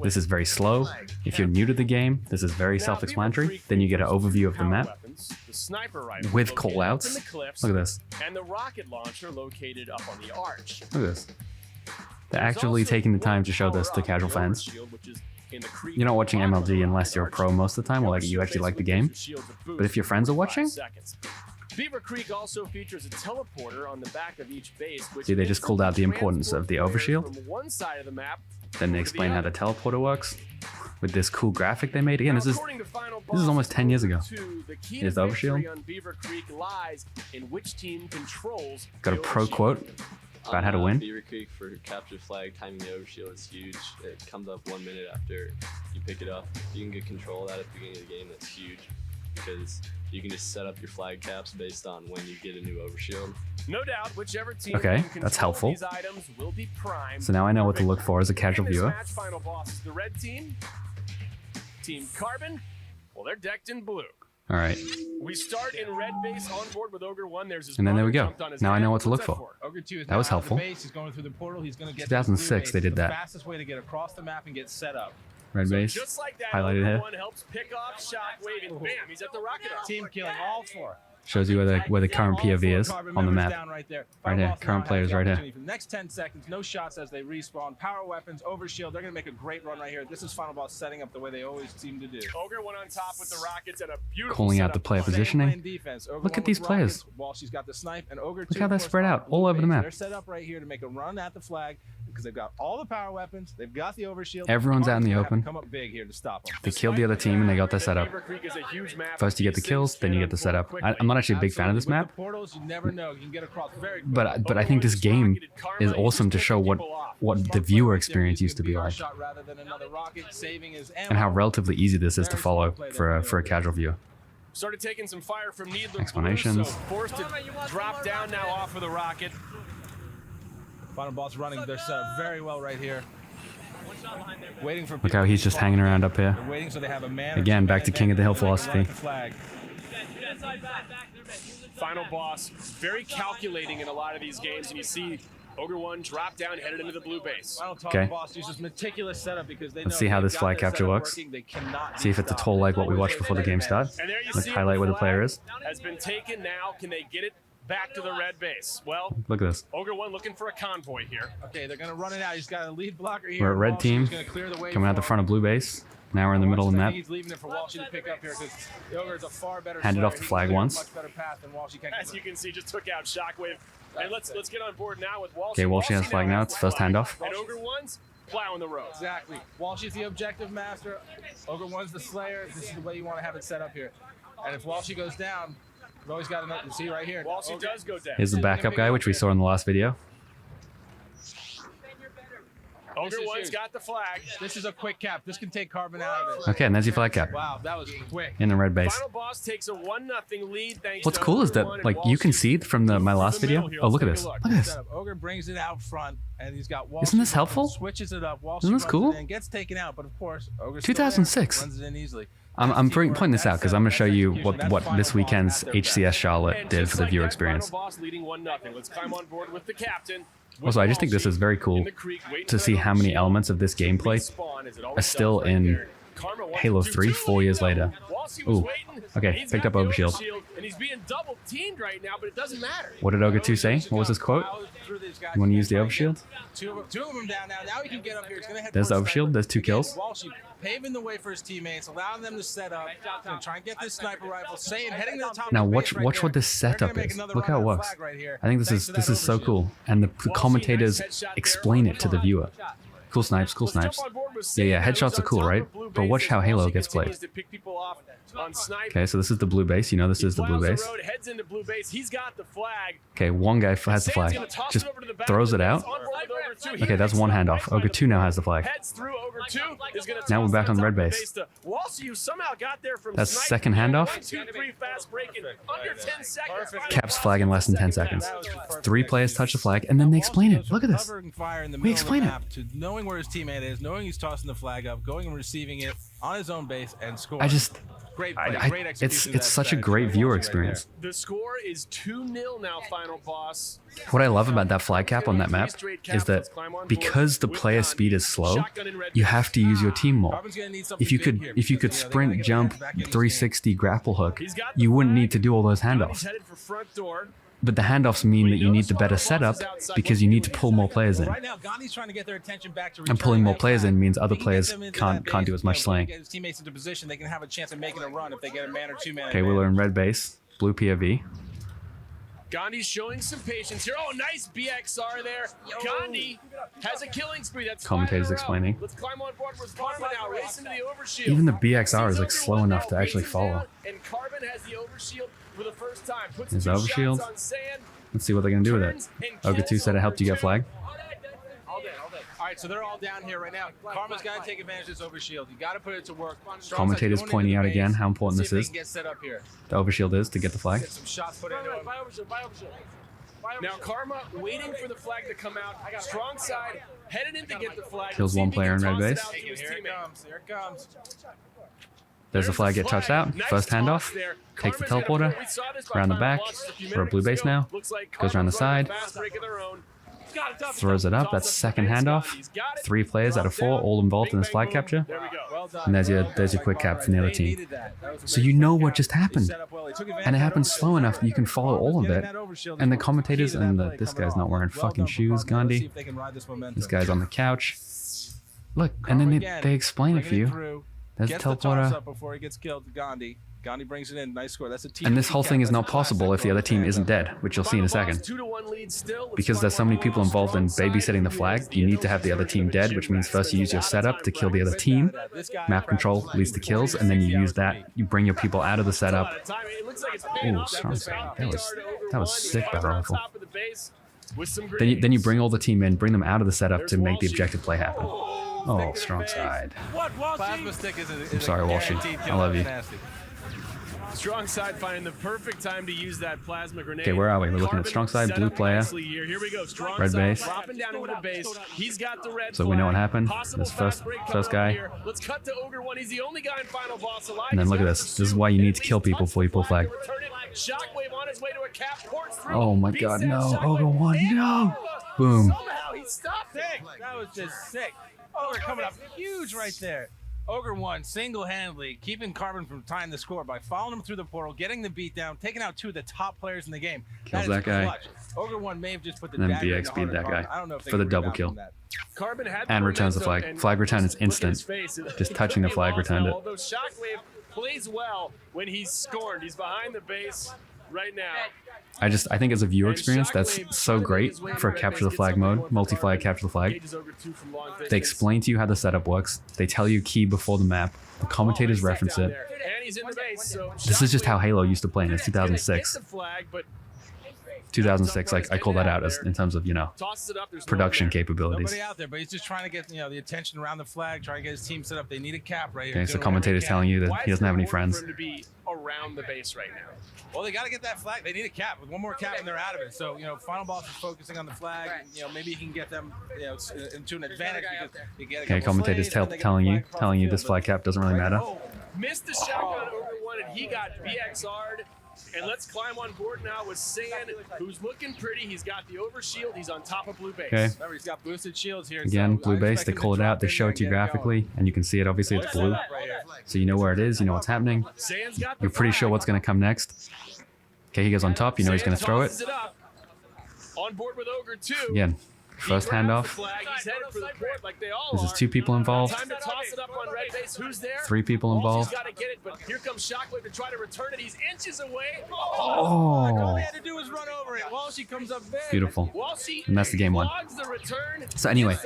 This is very slow. If you're new to the game, this is very self-explanatory. Then you get an overview of the map with callouts. Look at this. And the rocket launcher located up on the arch. Look at this. They're actively taking the time to show this to casual fans. You're not watching MLG unless you're a pro most of the time, or like you actually like the game. But if your friends are watching, Beaver Creek also features a teleporter on the back of each base. See, they just called out the importance of the overshield. Then they explain how the teleporter works with this cool graphic they made. Again, this is almost 10 years ago. Here's the overshield. Got a pro quote about how to win. Beaver Creek for capture flag, timing the overshield is huge. It comes up 1 minute after you pick it up. You can get control of that at the beginning of the game. That's huge because you can just set up your flag caps based on when you get a new overshield. No doubt, whichever team okay, that's helpful. These items will be primed. So now I know what to look for as a casual viewer. Match final boss is the red team. Team Carbon, well, they're decked in blue. All right. We start in red base on board with Ogre 1. There's his And then there we brother go. jumped on his Now I head. know what to What's look that for. Ogre 2 is That was now out of the helpful. base. He's going through the portal. He's going to get 2006 they did the that. fastest way to get across the map and get set up. Red base. Just like that, Highlighted Ogre here. 1 helps pick off Shockwave, and bam, he's at the rocket up. Team killing all 4. Shows you where the current All 4 POV is Carbon on the members map. down right there. Right here. Fireballs now Current has players the right here. opportunity. For the next 10 seconds, no shots as they respawn. Power weapons, overshield. They're going to make a great run right here. This is Final Boss setting up the way they always seem to do. Ogre 1 on top with the rockets and a beautiful Calling out the setup. player Same positioning. lane defense. Ogre Look 1 at these with players. rockets, while she's got the snipe, and Ogre 2 Look how they're of course, spread on out blue all over the base. map. They're set up right here to make a run at the flag because they've got all the power weapons. They've got the overshield. Everyone's out in the Carbon's gonna open. have to come up big here to stop them. They killed the other team and they got their setup. Beaver Creek is a huge map. First you get the kills, then you get the setup. I'm not actually a big fan of this Absolutely. map, With the portals, you never know. You can get across very quickly. but I think this game is awesome to show what the viewer experience used to be like, Shot rather than another rocket, saving his and how ammo. relatively easy this is to follow for a casual viewer. Started taking some fire from Needler. Explanations. So forced to drop down now off of the rocket. Final Boss running their setup very well right here. Waiting for Look how he's just hanging around up here. They're waiting so they have a man. or Again, two back to man King of the Hill advantage. Run philosophy. at the flag. Final Boss, very calculating in a lot of these games, and you see Ogre 1 drop down, headed into the blue base. Final Okay. Boss uses meticulous setup because they Let's know see how they've this got flag their capture setup works. working. They cannot See if it's a toll like what we watched before the game starts. And there you Let's see highlight where the player is. Has been taken now. Can they get it back to the red base? Well, Look at this. Ogre 1 looking for a convoy here. Okay, they're gonna run it out. He's got a lead blocker here. We're at red Walsh team, is gonna clear the way coming out the for front of blue base. Now we're in the middle of the map. He's leaving it for Walshy to pick up here because the Ogre is a far better Handed slayer. off the He can flag clear a once. Much better path than Walshy can. As you can see, just took out Shockwave. And let's get on board now with Walshy. Okay, Walshy has flag now. It's first handoff. And Ogre 1's plowing the road. Exactly. Walshy's the objective master. Ogre 1's the slayer. This is the way you want to have it set up here. And if Walshy goes down, we've always got enough to see right here. Walshy does go down. Here's the backup guy, which we saw in the last video. Ogre 1's got the flag. This is a quick cap. This can take Carbon out of it. Okay, and there's your flag cap Wow, that was quick. in the red base. Final Boss takes a 1-0 lead thanks What's to cool is Ogre that 1 and like you can Walshy. see from my last Through the video. middle here. Oh, look at Let's this. take a Look at this. Setup. Ogre brings it out front, and he's got Walshy. Isn't this helpful? Switches it up. Walshy Isn't this runs cool? it in, gets taken out, but of course, Ogre's 2006. still there, runs it in easily. I'm pointing this out because I'm going to show you what this weekend's HCS Charlotte And did just for the like viewer that, experience. Final Boss leading 1-0. Let's climb on board with the captain. Also, I just think this is very cool to see how many elements of this gameplay are still in Halo 3 4 years later. Ooh, okay, picked up Overshield. And he's being double teamed right now, but it doesn't matter. What did Ogre 2 say? What was his quote? You want to use the Overshield? Two of them down now. Now he can get up here. He's gonna head There's the towards Overshield. sniper. There's 2 kills. Walshy paving the way for his teammates, allowing them to set up, gonna try and get this sniper rifle. Saying heading to the top. Now of the watch base right what there. this They're gonna setup make is. another Look run how it at the works. flag right here. I think this Thanks to is that so overshield. cool, and the commentators explain it to the viewer. Cool snipes, cool snipes. Yeah, headshots are cool, right? But watch how Halo gets played. Okay, so this is the blue base. You know this is the blue base. Okay, one guy has the flag. Just throws it out. Okay, that's one handoff. Ogre 2 now has the flag. Now we're back on red base. That's second handoff. Caps flag in less than 10 seconds. 3 players touch the flag, and then they explain it. Look at this. Covering fire in the We middle of the explain it. map to knowing where his teammate is, knowing he's tossing the flag up, going and receiving it on his own base and scoring. I just, Great play, great it's execution of that such a strategy great by viewer Walshy right experience. The score is 2-0 now, Final Boss. What I love about that flag cap on that map is that because the player speed is slow, you have to use your team more. Carbon's gonna need something If you big here could because, they gotta sprint, get jump, back into 360 grapple hook, He's got the you wouldn't flag. need to do all those He's handoffs. headed for front door. But the handoffs mean that you need the better setup because you need to pull more players in. Right now, Gandhi's trying to get their attention back to And pulling more returning that players flag. in means other If he can get players them into can't that do base, as much you know, slaying. Get his teammates into position, they can have a chance of making a run if they get a man or 2 man. Okay, Wheeler in red base, blue POV. Gandhi's showing some patience here. Oh, nice BXR there. Gandhi has a killing spree. That's Commentators 5 in a row. explaining. Let's climb on board with Karma now. Racing to the overshield. Even the BXR is Sees like Ogre slow 1 enough now, to actually faces follow. down, and Carbon has the overshield for the first time. Puts There's 2 overshield. shots on sand. Let's see what they're gonna do with it. Turns and Ogre 2 kills said it helped you get Ogre 2. flag. All right, so they're all down here right now. Karma's got to take advantage of this overshield. You got to put it to work. Strong Commentators side's going pointing into out the again base. how important Let's see this if they is. can get set up here. The overshield is to get the flag. Get some shots put into him. Now Karma waiting for the flag to come out. Strong side, headed in to get the flag. Kills See one if he player can in red toss it base. out to his Here it teammate. comes. Here it comes. There's the flag get touched out. First handoff. Takes the teleporter. Around the back. We're a blue base now. Goes around the side. Throws it up. That's second handoff. 3 players out of 4 all involved in this flag capture. And there's your quick cap from the other team. So you know what just happened. And it happened slow enough that you can follow all of it. And the commentators, and this guy's not wearing fucking shoes, Gandhi. This guy's on the couch. Look, and then they explain it for you. There's a teleporter. Before he gets killed, Gandhi. Gandhi brings it in. Nice score. That's a team. And this whole thing is not possible if the other team isn't dead, which you'll see in a second. Because there's so many people involved in babysitting the flag, you need to have the other team dead, which means first you use your setup to kill the other team. Map control leads to kills, and then you use that. You bring your people out of the setup. Ooh, strong side. That was sick, battle rifle. Then you bring all the team in, bring them out of the setup to make the objective play happen. Oh, strong side. I'm sorry, Walshy. I love you. Strong side finding the perfect time to use that plasma grenade. Okay, where are we? We're looking at strong side, blue player, here we go. Strong red base. Dropping down into the base. He's got the red So we know what happened. This first guy. Let's cut to Ogre 1. He's the only guy in final boss alive. And then look at this. This is why you need to kill people before you pull flag. Shockwave on his way to a cap. Oh my god, no. Ogre 1, no. Boom. Somehow he stopped it. That was just sick. Ogre coming up huge right there. Ogre 1 single-handedly keeping Carbon from tying the score by following him through the portal, getting the beat down, taking out 2 of the top players in the game. Kills that guy. Clutch. Ogre 1 may have just put the And then dagger in the BXP'd heart that of guy I don't know if they for the can double rebound kill. from that. Carbon had And returns the flag. Flag return is instant. Just touching the flag returned it. Although Shockwave plays well when he's scorned. He's behind the base right now. I think as a viewer experience, that's so great for capture the flag mode, multi-flag capture the flag. They explain to you how the setup works. They tell you key before the map. The commentators reference it. This is just how Halo used to play in 2006. 2006, like I call that out as in terms of, you know, production capabilities. Nobody out there, but he's just trying to get, you know, the attention around the flag, trying to get his team set up. They need a cap right here. Okay, so commentators telling you that he doesn't have any friends. To be around the base right now. Well, they got to get that flag. They need a cap. With one more cap, and they're out of it. So, you know, final boss is focusing on the flag. And, you know, maybe he can get them, you know, into an advantage because you get a Okay, commentators telling you this flag cap doesn't really matter. Missed the shotgun over 1, and he got BXR'd. And let's climb on board now with Sand, who's looking pretty. He's got the overshield. He's on top of blue base. Okay. Remember, he's got boosted shields here. Again, blue base, they call it out, they show it to you graphically, and you can see it, obviously it's blue. So you know where it is, you know what's happening. You're pretty sure what's going to come next. Okay, he goes on top, you know he's going to throw it. On board with Ogre 2. Again, first handoff. This is 2 people involved. 3 people involved. Here comes Shockwave to try to return it. He's inches away. Oh, Had to do was run over it. Walshy comes up big. beautiful. And that's the game 1. So anyway,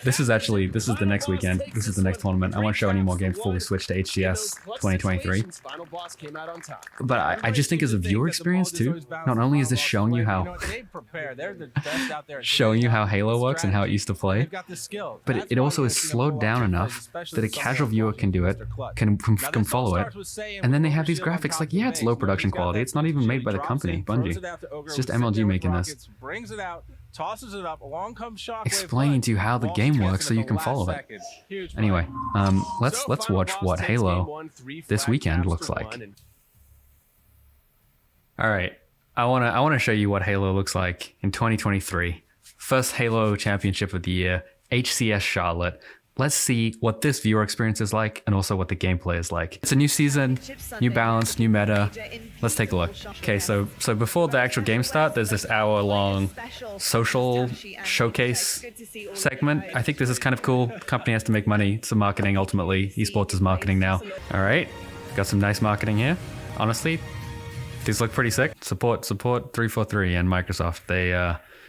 this is the next weekend. This is the next tournament. I won't show any more games before we switch to HCS 2023. But I just think as a viewer experience too, not only is this showing you how Halo works and how it used to play, but it also is slowed down enough that a casual viewer can do it, can follow it. And then they have these graphics like, yeah, it's low production quality. It's not even made by the company, Bungie. It's just MLG making this. Explaining to you how the game works so you can follow it. Anyway, let's watch what Halo this weekend looks like. All right, I wanna show you what Halo looks like in 2023. First Halo Championship of the year, HCS Charlotte. Let's see what this viewer experience is like and also what the gameplay is like. It's a new season, new balance, new meta. Let's take a look. Okay, so before the actual game start, there's this hour-long social showcase segment. I think this is kind of cool. The company has to make money. It's marketing ultimately. Esports is marketing now. All right, got some nice marketing here. Honestly, these look pretty sick. Support 343 and Microsoft.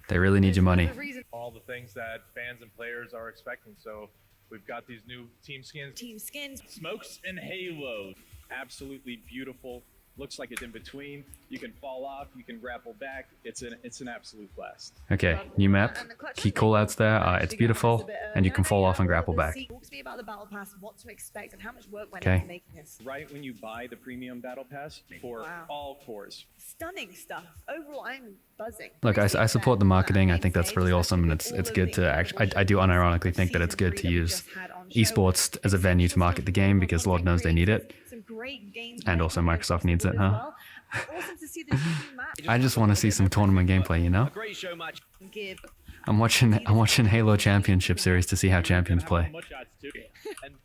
They really need your money. All the things that fans and players are expecting. So we've got these new team skins. Smokes and halos. Absolutely beautiful. Looks like it's in between. You can fall off, you can grapple back. It's an absolute blast. Okay, new map. Key callouts there. It's beautiful, and you can fall off and grapple back. Okay. Right when you buy the premium battle pass for all cores. Stunning stuff. Overall, I'm buzzing. Look, I support the marketing. I think that's really awesome, and it's good to actually. I do unironically think that it's good to use esports as a venue to market the game because Lord knows they need it. Some great games. And also Microsoft needs it, as huh? well. Awesome to see the team match. I just want to see some tournament gameplay, you know? Give. I'm watching Halo Championship Series to see how champions play.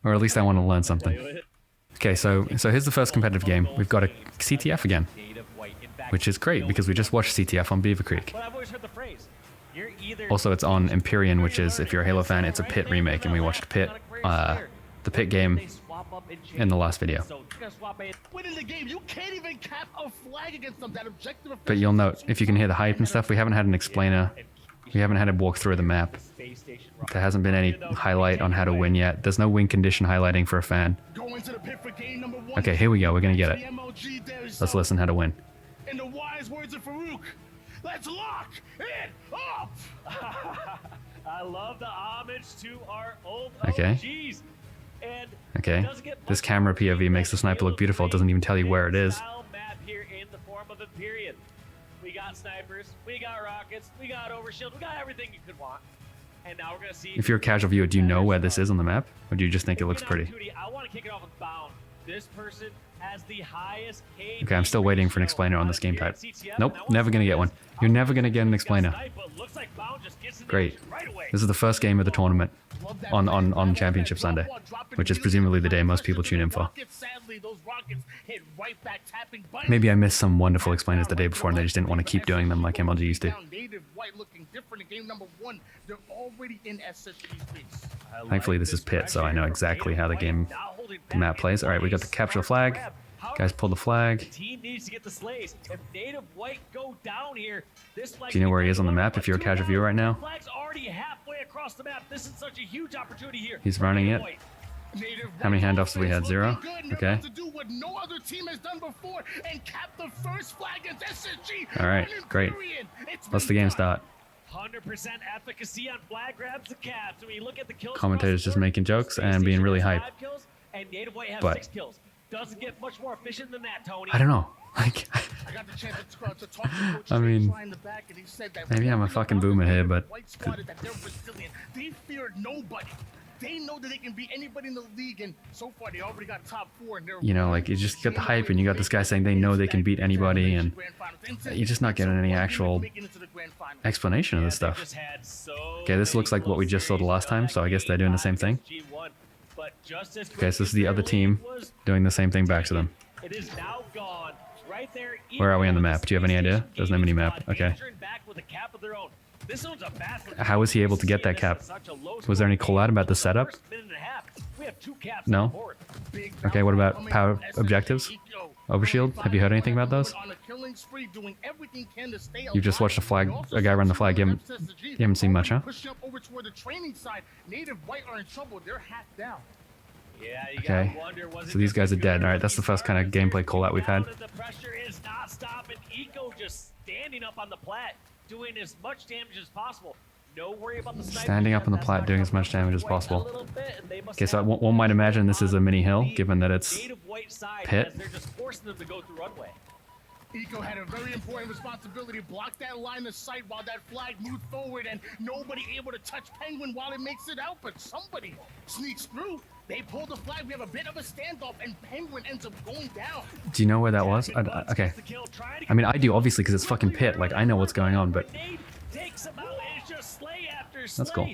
Or at least I want to learn something. Okay, so here's the first competitive game. We've got a CTF again, which is great because we just watched CTF on Beaver Creek. Also, it's on Empyrean, which is, if you're a Halo fan, it's a Pit remake, and we watched Pit, the Pit game in the last video. But you'll note, if you can hear the hype and stuff, we haven't had an explainer. We haven't had a walk through the map. There hasn't been any highlight on how to win yet. There's no win condition highlighting for a fan. Okay, here we go. We're gonna get it. Let's listen how to win. In the wise words of Farouk, let's lock it up! I love the homage to our old OGs. And Okay. This camera POV makes the sniper look beautiful. It doesn't even tell you where it is. map here in the form of Empyrean. We got snipers, we got rockets, we got overshield, we got everything you could want. And now we're gonna see. If you're a casual viewer, do you know where this is on the map? Or do you just think it looks pretty? I want to kick it off with Bound. This person has the highest KD. Okay, I'm still waiting for an explainer on this game type. Nope, never gonna get one. You're never gonna get an explainer. Great. This is the first game of the tournament on Championship Sunday, which is presumably the day most people tune in for. Maybe I missed some wonderful explainers the day before and they just didn't want to keep doing them like MLG used to. Thankfully this is Pit, so I know exactly how the map plays. Alright, we got the capture the flag. Guys, pull the flag. Do you know where he is on the map if you're a casual viewer right now? He's running it. How many handoffs have we had? 0? Okay. Alright, great. Let's the game start. 100% efficacy on flag grabs the caps. When you look at the kills, Commentators just making jokes and being really hype. And Native White have But 6 kills. Doesn't get much more efficient than that, Tony. I don't know. Like, I mean, maybe I'm a fucking boomer here, but they feared nobody. They know that they can beat anybody in the league, and so far they already got top 4. And you know, like you just got the hype, and you got this guy saying they know they can beat anybody, and you're just not getting any actual explanation of this stuff. Okay, this looks like what we just saw the last time, so I guess they're doing the same thing. Okay, so this is the other team doing the same thing back to them. Where are we on the map? Do you have any idea? Doesn't have any map. Okay. How was he able to get that cap? Was there any call out about the setup? No? Okay, what about power objectives? Overshield? Have you heard anything about those? You just watched a guy run the flag. You haven't seen much, huh? Okay, so these guys are dead. Alright, that's the first kind of gameplay call out we've had. The pressure is not stopping. Eco just standing up on the plat, doing as much damage as possible. No worry about the standing up on the plat, doing as much damage as possible. Okay, so one might imagine this is a mini hill, given that it's Pit. Eco had a very important responsibility, block that line of sight while that flag moved forward, and nobody able to touch Penguin while it makes it out, but somebody sneaks through. They pull the flag, we have a bit of a standoff, and Penguin ends up going down. Do you know where that was? Okay. I mean, I do, obviously, because it's fucking Pit. Like, I know what's going on, but... That's cool.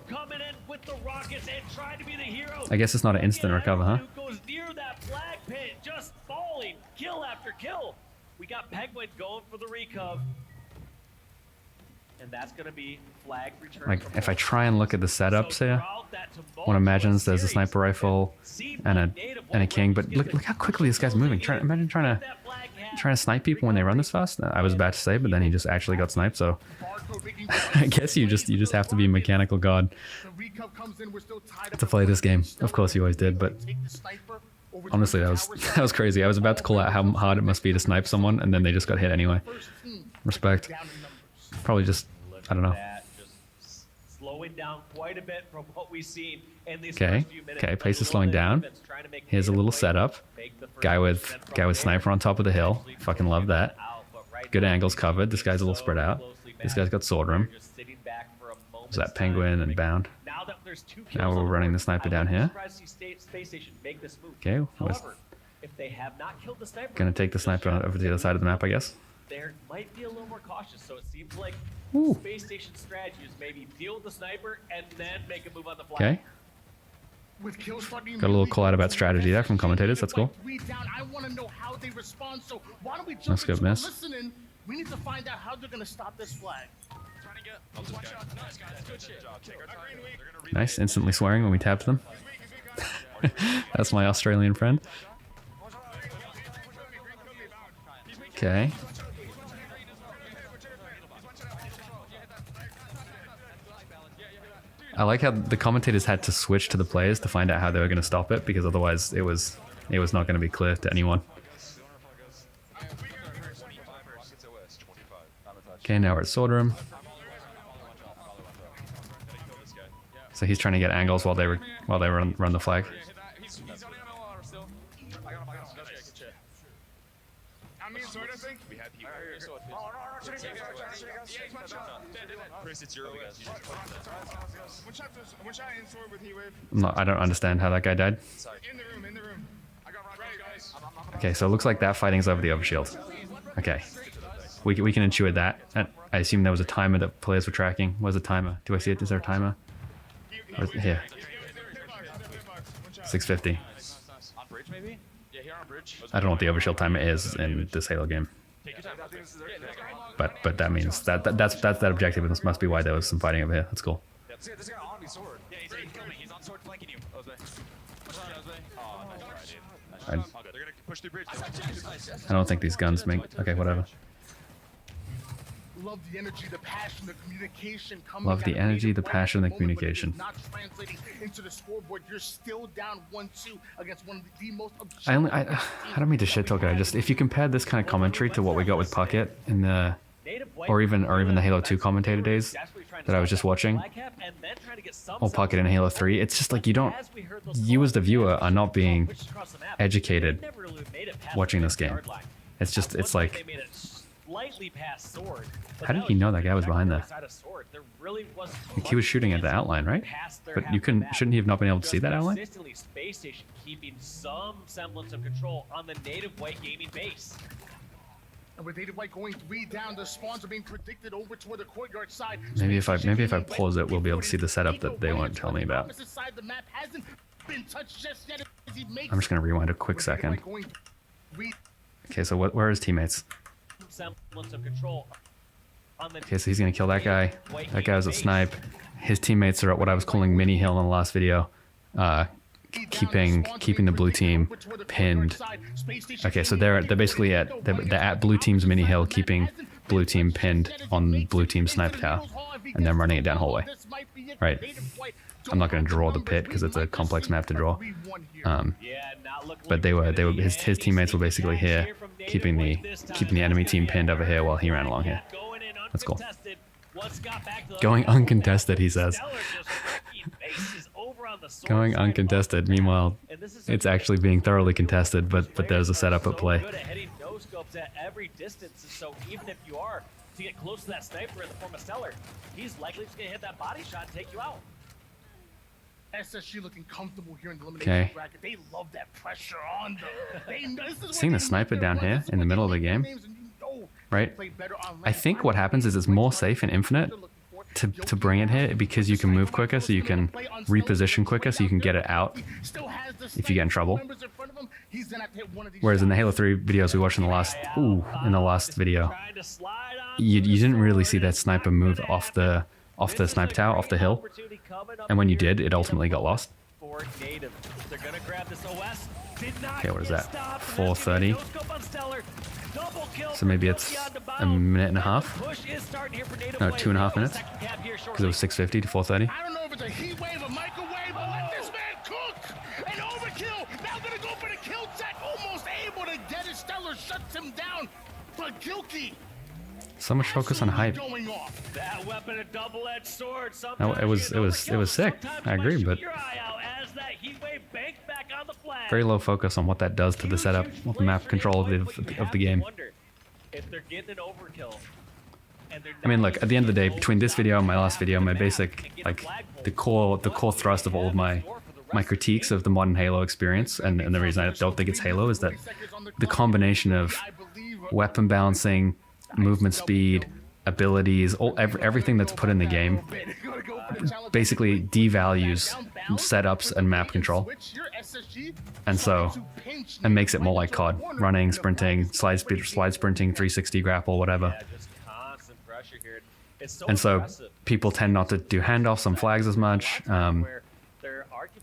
Coming in with the rockets and trying to be the hero. I guess it's not an instant recover, huh? Goes near that flag pit, just falling, kill after kill. We got Penguin going for the recov. And that's gonna be flag return. Like, if I try and look at the setups here, one imagines there's a sniper rifle and a king, but look how quickly this guy's moving. Imagine trying to snipe people when they run this fast. I was about to say, but then he just actually got sniped, so I guess you just have to be a mechanical god to play this game. Of course you always did, but honestly that was crazy. I was about to call out how hard it must be to snipe someone, and then they just got hit anyway. Respect. Probably just, I don't know. Slowing down quite a bit from what we've seen in these okay, pace is slowing down. Here's a little setup. Guy with sniper on top of the hill. Fucking love that. Good angles covered. This guy's a little spread out. This guy's got sword room. Is that Penguin and Bound? there's 2 kills Now on we're the running board. the sniper I down wouldn't here. be surprised to see Space Station make this move. Okay, was However, if they have not killed the sniper, gonna take the sniper over to the other side of the map, I guess. there might be a little more cautious. So it seems like Ooh. Space Station strategy is maybe deal with the sniper and then make a move on the fly. Okay. With kills starting Got a little call out about strategy there from commentators. That's cool. Down, I want to know how they respond. So why don't we jump That's good, into miss. listening? We need to find out how they're gonna stop this flag. Nice, instantly swearing when we tapped them. That's my Australian friend. Okay. I like how the commentators had to switch to the players to find out how they were going to stop it, because otherwise it was not going to be clear to anyone. Okay, now we're at sword room. So he's trying to get angles while they run the flag. I don't understand how that guy died. Okay, so it looks like that fighting's over the overshield. Okay, we can intuit that. I assume there was a timer that players were tracking. Where's the timer? Do I see it? Is there a timer? Here. 650. I don't know what the overshield timer is in this Halo game. But that means that's that objective, and this must be why there was some fighting over here. That's cool. I don't think these guns make... Okay, whatever. Love the energy, the passion, the communication. Love the energy, the passion, the communication. Not translating into the scoreboard. You're still down 1-2 against one of the most. I don't mean to shit talk it. If you compare this kind of commentary to what we got with Puckett in the, or even the Halo 2 commentator days that I was just watching, or Puckett in Halo 3, it's just like you as the viewer are not being educated watching this game. It's like, how did he know that guy was behind there? Like he was shooting at the outline, right? But shouldn't he have not been able to see that outline? Space Station keeping some semblance of control on the native white gaming base. And with native white going 3 down, the spawns are being predicted over toward the courtyard side. Maybe if I pause it, we'll be able to see the setup that they won't tell me about. I'm just gonna rewind a quick second. Okay, so where are his teammates? Okay, so he's gonna kill that guy. That guy was a snipe. His teammates are at what I was calling mini hill in the last video, keeping the blue team pinned. Okay, so they're basically at blue team's mini hill, keeping blue team pinned on blue team's sniper tower, and then running it down hallway. Right. I'm not gonna draw the pit because it's a complex map to draw. But his teammates were basically here, keeping the enemy team pinned over here while he ran along here. That's cool. Going uncontested, he says. Going uncontested. Meanwhile, it's actually being thoroughly contested, but there's a setup at play. So even if you are to get close to that sniper in the form of Stellar, he's likely just gonna hit that body shot and take you out. SSG looking comfortable here in the elimination bracket. They love that pressure on them. Seeing the sniper down here in the middle of the game, right? I think what happens is it's more safe in Infinite to bring it here because you can move quicker, so you can reposition quicker, so you can get it out if you get in trouble. Whereas in the Halo 3 videos we watched in the last video, you didn't really see that sniper move off the sniper tower, off the hill, and when you did, it ultimately got lost. Okay, what is that? 4:30. So maybe it's a minute and a half. No, 2.5 minutes. Because it was 6:50 to 4:30. I don't know if it's a heat wave, a microwave, but let this man cook! An overkill! Now gonna go for the kill check! Almost able to get it. Stellar shuts him down. But Gilkey. So much focus on hype. That weapon, a double-edged sword. No, it was sick. I agree, but very low focus on what that does to the setup, the map control of the game. If they're getting an overkill I mean, look, at the end of the day, between this video and my last video, my basic, like, the core thrust of all of my critiques of the modern Halo experience, and the reason I don't think it's Halo, is that the combination of weapon balancing, movement speed, abilities, everything that's put in the game basically devalues setups and map control, and so it makes it more like COD: running, sprinting, slide sprinting, 360 grapple, whatever. And so people tend not to do handoffs on flags as much.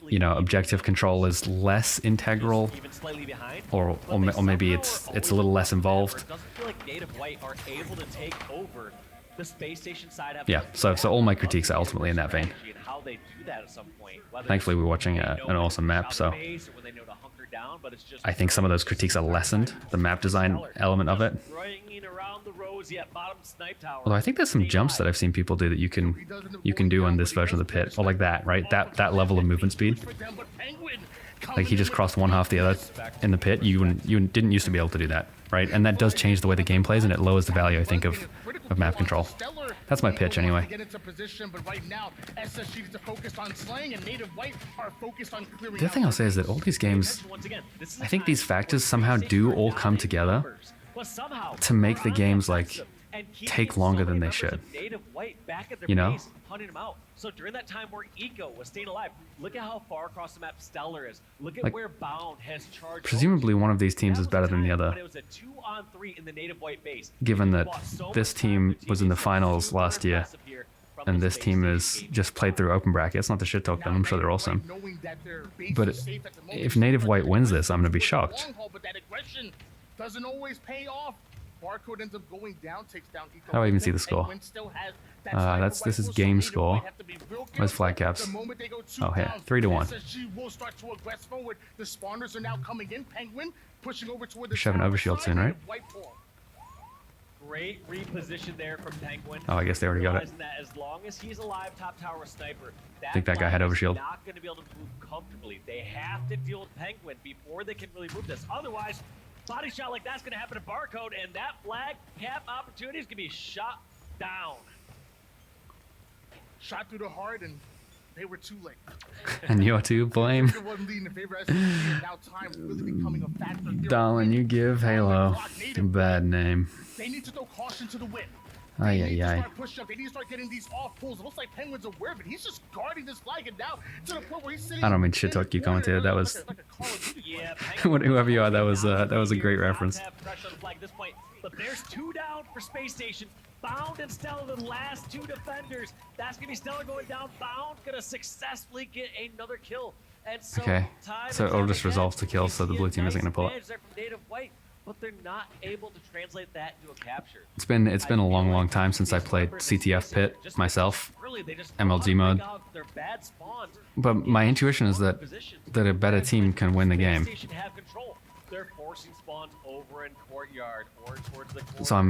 You know, objective control is less integral, or maybe it's a little less involved. Yeah, so all my critiques are ultimately in that vein. Thankfully, we're watching an awesome map, so I think some of those critiques are lessened, the map design element of it. Although I think there's some jumps that I've seen people do that you can do on this version of the pit, or like that, right? That level of movement speed. Like he just crossed one half the other in the pit. You didn't used to be able to do that, right? And that does change the way the game plays, and it lowers the value, I think, of map control. That's my pitch anyway. The other thing I'll say is that all these games, I think these factors somehow do all come together to make the games like take longer than they should. You know? So during that time where Eco was staying alive, look at how far across the map Stellar is. Look at where Bound has charged. Presumably one of these teams is better than the other. It was a 2-on-3 in the native white base. Given that this team was in the finals last year, and this team is just played through open brackets. Not to shit talk them, I'm sure they're awesome. But if native white wins this, I'm gonna be shocked. Doesn't always pay off. Barcode ends up going down, takes down Eco. How do I even see the score? This is game score. Where's flag caps? Oh, here, 3-1. The spawners are now coming in. Penguin pushing over toward the we should have an overshield soon, right? Great reposition there from Penguin. Oh, I guess they already got it. That as long as he's alive, top tower sniper. I think that guy had overshield. Not going to be able to move comfortably. They have to deal with Penguin before they can really move this. Otherwise, body shot like that's going to happen to Barcode, and that flag cap opportunity is going to be shot down. Shot through the heart, and they were too late. And you're to blame. Darling, you give Halo a bad name. They need to throw caution to the wind. Ay. They need to start getting these off pulls. It looks like Penguin's aware of it. He's just guarding this flag, and now to the point where he's sitting. I don't mean shit talk you commentator. That was whoever you are. That was a great reference. But there's 2 down for Space Station. Bound and Stellar, the last 2 defenders. That's gonna be Stellar going down. Bound gonna successfully get another kill. And so okay, so it'll just resolve to kill, so the blue team isn't gonna pull it. But they're not able to translate that into a capture. It's been a long time since I played CTF Pit myself, MLG mode. But my intuition is that a better team can win the game. They're forcing spawns over in courtyard or towards the So I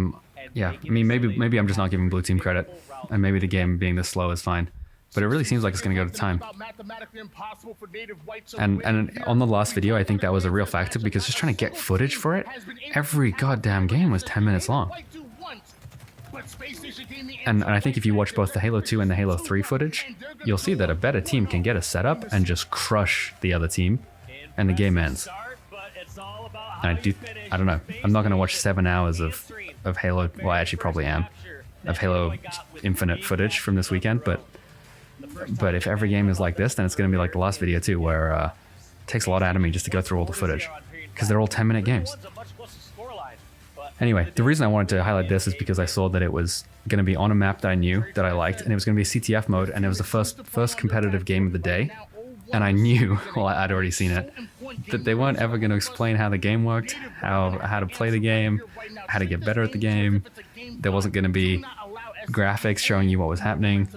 mean, maybe I'm just not giving blue team credit, and maybe the game being this slow is fine. But it really seems like it's going to go to time. And on the last video, I think that was a real factor, because just trying to get footage for it, every goddamn game was 10 minutes long. And I think if you watch both the Halo 2 and the Halo 3 footage, you'll see that a better team can get a setup and just crush the other team, and the game ends. And I don't know. I'm not going to watch 7 hours of Halo. Well, I actually probably am, of Halo Infinite footage from this weekend, but if every game is like this, then it's going to be like the last video too, where it takes a lot out of me just to go through all the footage, because they're all 10-minute games. Anyway, the reason I wanted to highlight this is because I saw that it was going to be on a map that I knew, that I liked, and it was going to be CTF mode, and it was the first competitive game of the day, and I knew, well, I'd already seen it, that they weren't ever going to explain how the game worked, how to play the game, how to get better at the game. There wasn't going to be graphics showing you what was happening.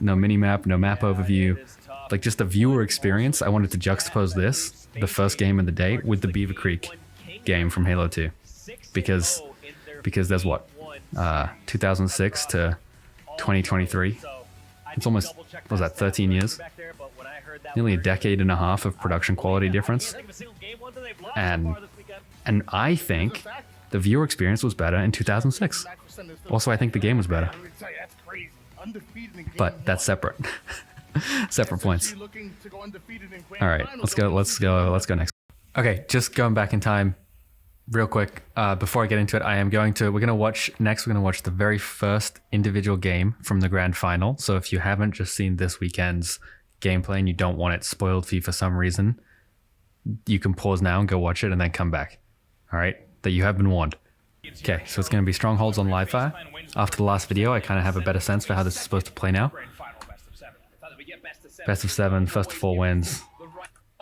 No minimap, no map overview, like just the viewer experience. I wanted to juxtapose this, the first game of the day, with the Beaver Creek game from Halo 2, because there's what, 2006 to 2023. It's almost, what was that, 13 years? Nearly a decade and a half of production quality difference. And I think the viewer experience was better in 2006. Also, I think the game was better. Let me tell you, that's crazy. Undefeated in game But that's separate. Separate points. Looking to go undefeated in grand All right, finals. let's go next. Okay, just going back in time real quick. Before I get into it, we're going to watch the very first individual game from the grand final. So if you haven't just seen this weekend's gameplay and you don't want it spoiled for you for some reason, you can pause now and go watch it and then come back. All right, that you have been warned. Okay, so it's going to be Strongholds on live fire. After the last video, I kind of have a better sense for how this is supposed to play now. Best of 7, first to 4 wins.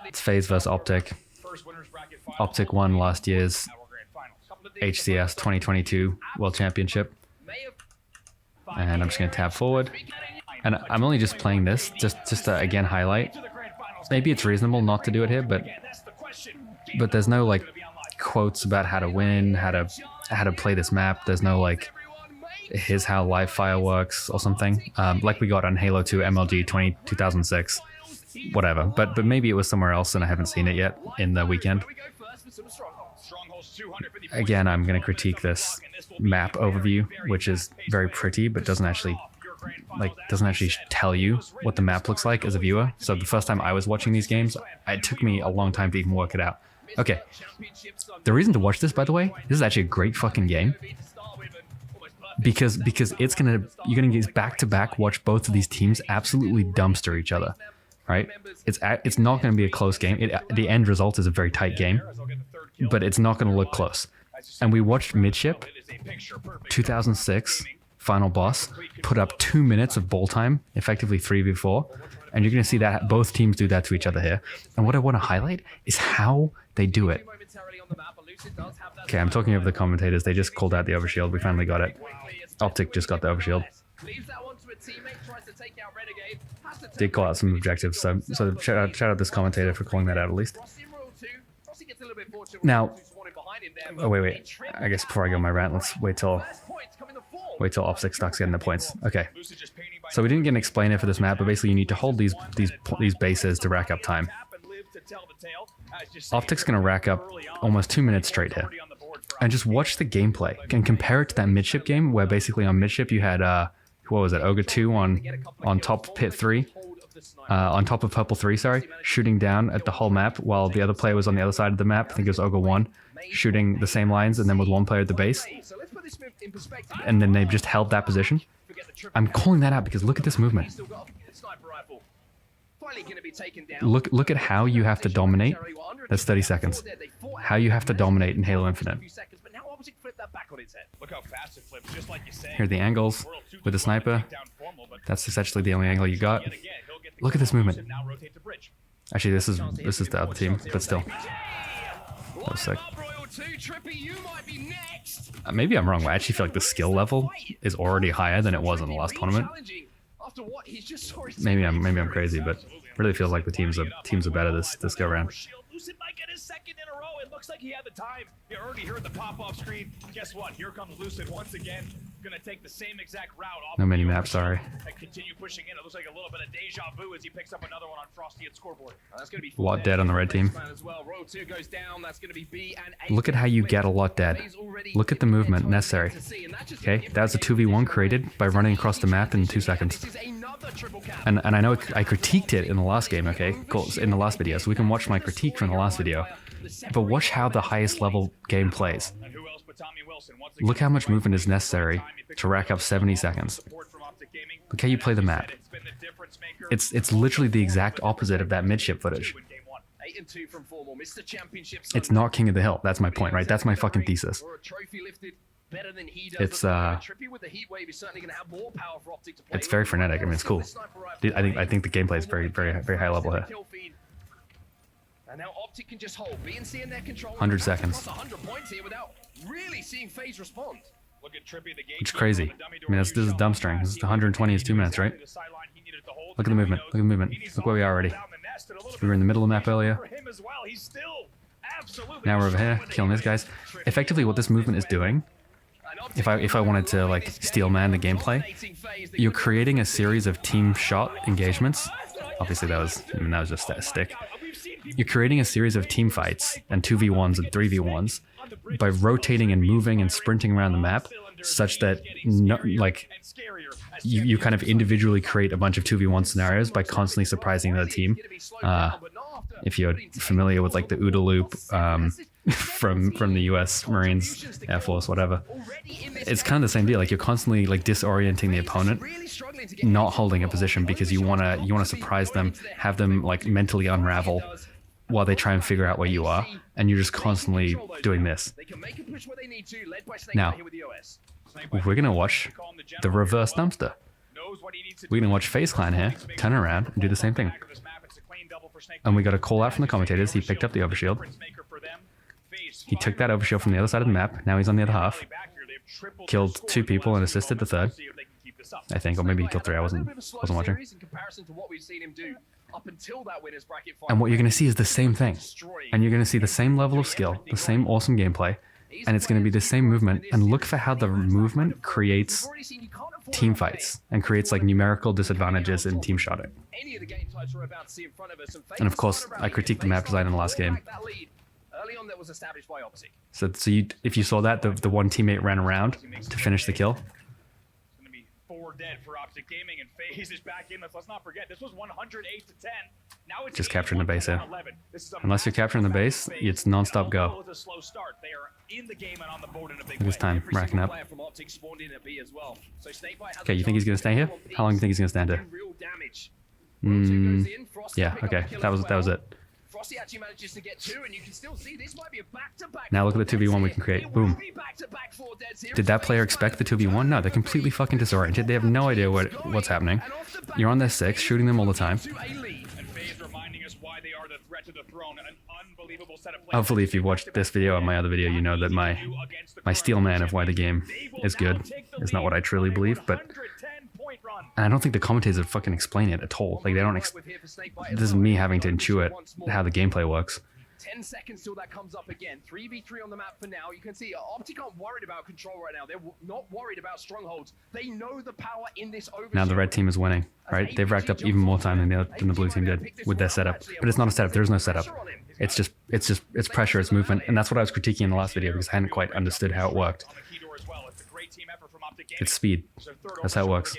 It's FaZe versus Optic. Optic won last year's HCS 2022 World Championship. And I'm just going to tab forward. And I'm only just playing this, just to again highlight. Maybe it's reasonable not to do it here, but there's no like quotes about how to win, how to play this map. There's no like, here's how live fire works or something. Like we got on Halo 2 MLG 2006, whatever. But maybe it was somewhere else and I haven't seen it yet in the weekend. Again, I'm going to critique this map overview, which is very pretty, but doesn't actually tell you what the map looks like as a viewer. So the first time I was watching these games, it took me a long time to even work it out. Okay. The reason to watch this, by the way, this is actually a great fucking game. Because you're gonna get back to back watch both of these teams absolutely dumpster each other, right? It's not gonna be a close game. The end result is a very tight game, but it's not gonna look close. And we watched Midship, 2006 final boss, put up 2 minutes of ball time, effectively 3v4, and you're gonna see that both teams do that to each other here. And what I want to highlight is how they do it. Okay, I'm talking over the commentators. They just called out the overshield. We finally got it. Optic just got the overshield. Did call out some objectives, so shout out this commentator for calling that out at least. Now, oh wait. I guess before I go on my rant, let's wait till Optic starts getting the points. Okay. So we didn't get an explainer for this map, but basically you need to hold these bases to rack up time. Optic's gonna rack up almost 2 minutes straight here. And just watch the gameplay and compare it to that Midship game where basically on Midship you had what was it, Ogre 2 on top of Pit 3, on top of Purple 3, sorry, shooting down at the whole map while the other player was on the other side of the map. I think it was Ogre 1, shooting the same lines and then with one player at the base. And then they just held that position. I'm calling that out because look at this movement. Look at how you have to dominate. That's 30 seconds. How you have to dominate in Halo Infinite. Here are the angles with the sniper. That's essentially the only angle you got. Look at this movement. Actually, this is the other team, but still. That was sick. Maybe I'm wrong, but I actually feel like the skill level is already higher than it was in the last tournament. Maybe I'm crazy, but really feels like the teams are better this go around. Looks like he had the time. You already heard the pop-off screen. Guess what? Here comes Lucid once again. Gonna take the same exact route off. No mini map, sorry. And continue pushing in. It looks like a little bit of deja vu as he picks up another one on Frosty at scoreboard. That's gonna be lot dead on the red team. Look at how you get a lot dead. Look at the movement necessary. Okay, that was a 2v1 created by running across the map in 2 seconds. And I know I critiqued it in the last game, okay? Cool, in the last video, so we can watch my critique from the last video. But watch how the highest level game plays. Look how much movement is necessary to rack up 70 seconds. Look how you play the map. It's literally the exact opposite of that Midship footage. It's not King of the Hill. That's my point, right? That's my fucking thesis. It's very frenetic. I mean, it's cool. I think the gameplay is very high level here. 100 seconds. It's crazy. I mean, this is dumpstering. This is 120 is 2 minutes, right? Look at the movement. Look at the movement. Look where we are already. We were in the middle of the map earlier. Now we're over here, killing these guys. Effectively, what this movement is doing, if I wanted to like steel man the gameplay, you're creating a series of team shot engagements. Obviously, that was just a stick. You're creating a series of team fights and 2v1s and 3v1s by rotating and moving and sprinting around the map such that you kind of individually create a bunch of 2v1 scenarios by constantly surprising the team. If you're familiar with like the OODA loop from the US Marines, Air Force, whatever, it's kind of the same deal. Like you're constantly like disorienting the opponent, not holding a position because you wanna surprise them, have them like mentally unravel while they try and figure out where you are, and you're just constantly doing this. Now, we're gonna watch the reverse dumpster. We're gonna watch FaZe Clan here turn around and do the same thing. And we got a call out from the commentators. He picked up the overshield. He took that overshield from the other side of the map. Now he's on the other half. Killed 2 people and assisted the 3rd, I think, or maybe he killed 3. I wasn't watching. And what you're going to see is the same thing. And you're going to see the same level of skill, the same awesome gameplay, and it's going to be the same movement. And look for how the movement creates team fights and creates like numerical disadvantages in team shotting. And of course, I critiqued the map design in the last game. So if you saw that, the one teammate ran around to finish the kill. 4 dead for Optic Gaming, and FaZe is back in. Let's not forget, this was 108 to 10. Now it's just capturing the base here. Unless you're capturing the base, it's non-stop go. Look at this time racking up. Okay, you think he's gonna stay here? How long do you think he's gonna stand here? Yeah, okay, that was it. Frosty actually manages to get 2, and you can still see this might be a back-to-back. Now look at the 2v1 we can create. Boom. Did that player expect the 2v1? No, they're completely fucking disoriented. They have no idea what's happening. You're on their 6, shooting them all the time. Hopefully, if you've watched this video or my other video, you know that my steel man of why the game is good is not what I truly believe, but and I don't think the commentators would fucking explain it at all. Like they don't. This is me having to intuit how the gameplay works. 10 seconds till that comes up again. 3v3 on the map for now. You can see Optic aren't worried about control right now. They're not worried about strongholds. They know the power in this over. Now the red team is winning, right? They've racked up even more time than the blue team did with their setup. But it's not a setup. There's no setup. It's pressure, it's movement, and that's what I was critiquing in the last video because I hadn't quite understood how it worked. It's speed. That's how it works.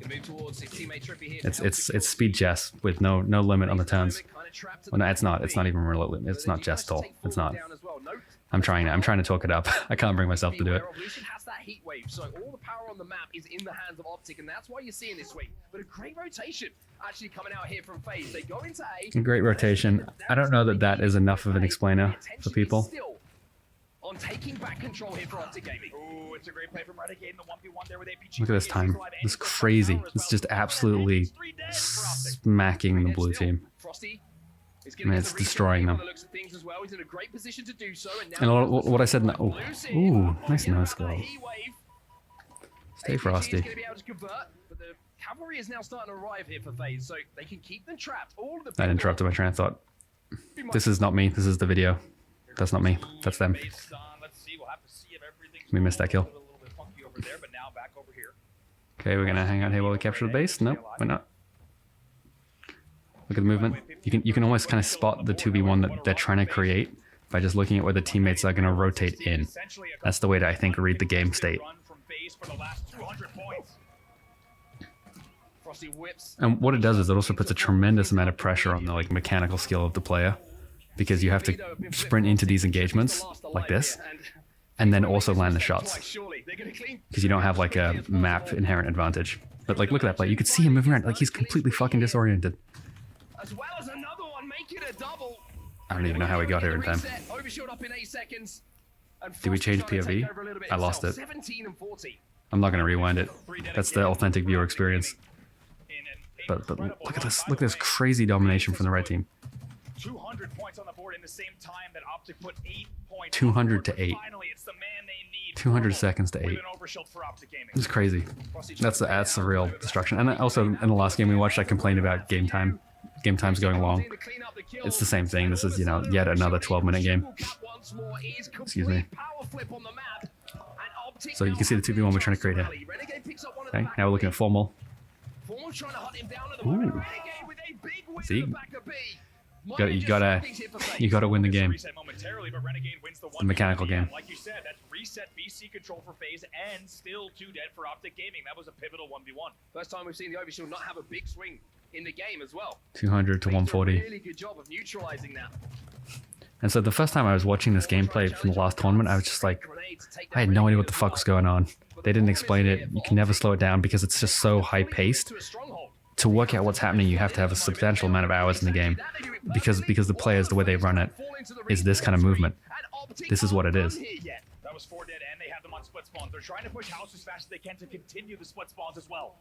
It's speed chess with no limit on the turns. Well, no, it's not. It's not even real. It's not chess at all. It's not. I'm trying to talk it up. I can't bring myself to do it. So all the power on the map is in the hands of Optic, and that's why you're seeing this week. But a great rotation actually coming out here from FaZe. They go into A. Great rotation. I don't know that is enough of an explainer for people. On taking back control here for Optic Gaming. Ooh, it's a great play from Renegade in the 1v1 there with APG. Look at this time. It's crazy. It's just absolutely smacking the blue team. I mean, it's destroying them. And what I said, ooh, nice nose goal. Stay frosty. Cavalry is now starting to arrive here for FaZe, so they can keep them trapped. That interrupted my train of thought. This is not me. This is the video. That's not me. That's them. We missed that kill. Okay, we're gonna hang out here while we capture the base. Nope, we're not. Look at the movement. You can almost kind of spot the 2v1 that they're trying to create by just looking at where the teammates are gonna rotate in. That's the way to, I think, read the game state. And what it does is it also puts a tremendous amount of pressure on the like mechanical skill of the player, because you have to sprint into these engagements like this, and then also land the shots, because you don't have like a map inherent advantage. But like, look at that play. You could see him moving around like he's completely fucking disoriented. As well as another one, make it a double. I don't even know how we got here in time. Did we change POV? I lost it. I'm not gonna rewind it. That's the authentic viewer experience. But look at this. Look at this crazy domination from the red team. 200 points on the board in the same time that Optic put 8 points. 200 to 8. Finally, it's the man they need. 200 seconds to 8. It's crazy. That's the real destruction. And also in the last game we watched, I complained about game time. Game time's going long. It's the same thing. This is, you know, yet another 12-minute game. Excuse me. So you can see the 2v1 we're trying to create here. Okay, now we're looking at Formal. Ooh. See? You gotta win the game. The mechanical game. Like you said, that's reset BC control for FaZe and still 2 dead for Optic Gaming. That was a pivotal 1v1. First time we've seen the Overshield not have a big swing in the game as well. 200 to 140. Really good job of neutralizing that. And so the first time I was watching this gameplay from the last tournament, I was just like, I had no idea what the fuck was going on. They didn't explain it. You can never slow it down because it's just so high paced. To work out what's happening, you have to have a substantial amount of hours in the game because the players, the way they run it, is this kind of movement. This is what it is. That was 4 dead, and they have them on split spawns. They're trying to push house as fast as they can to continue the split spawns as well.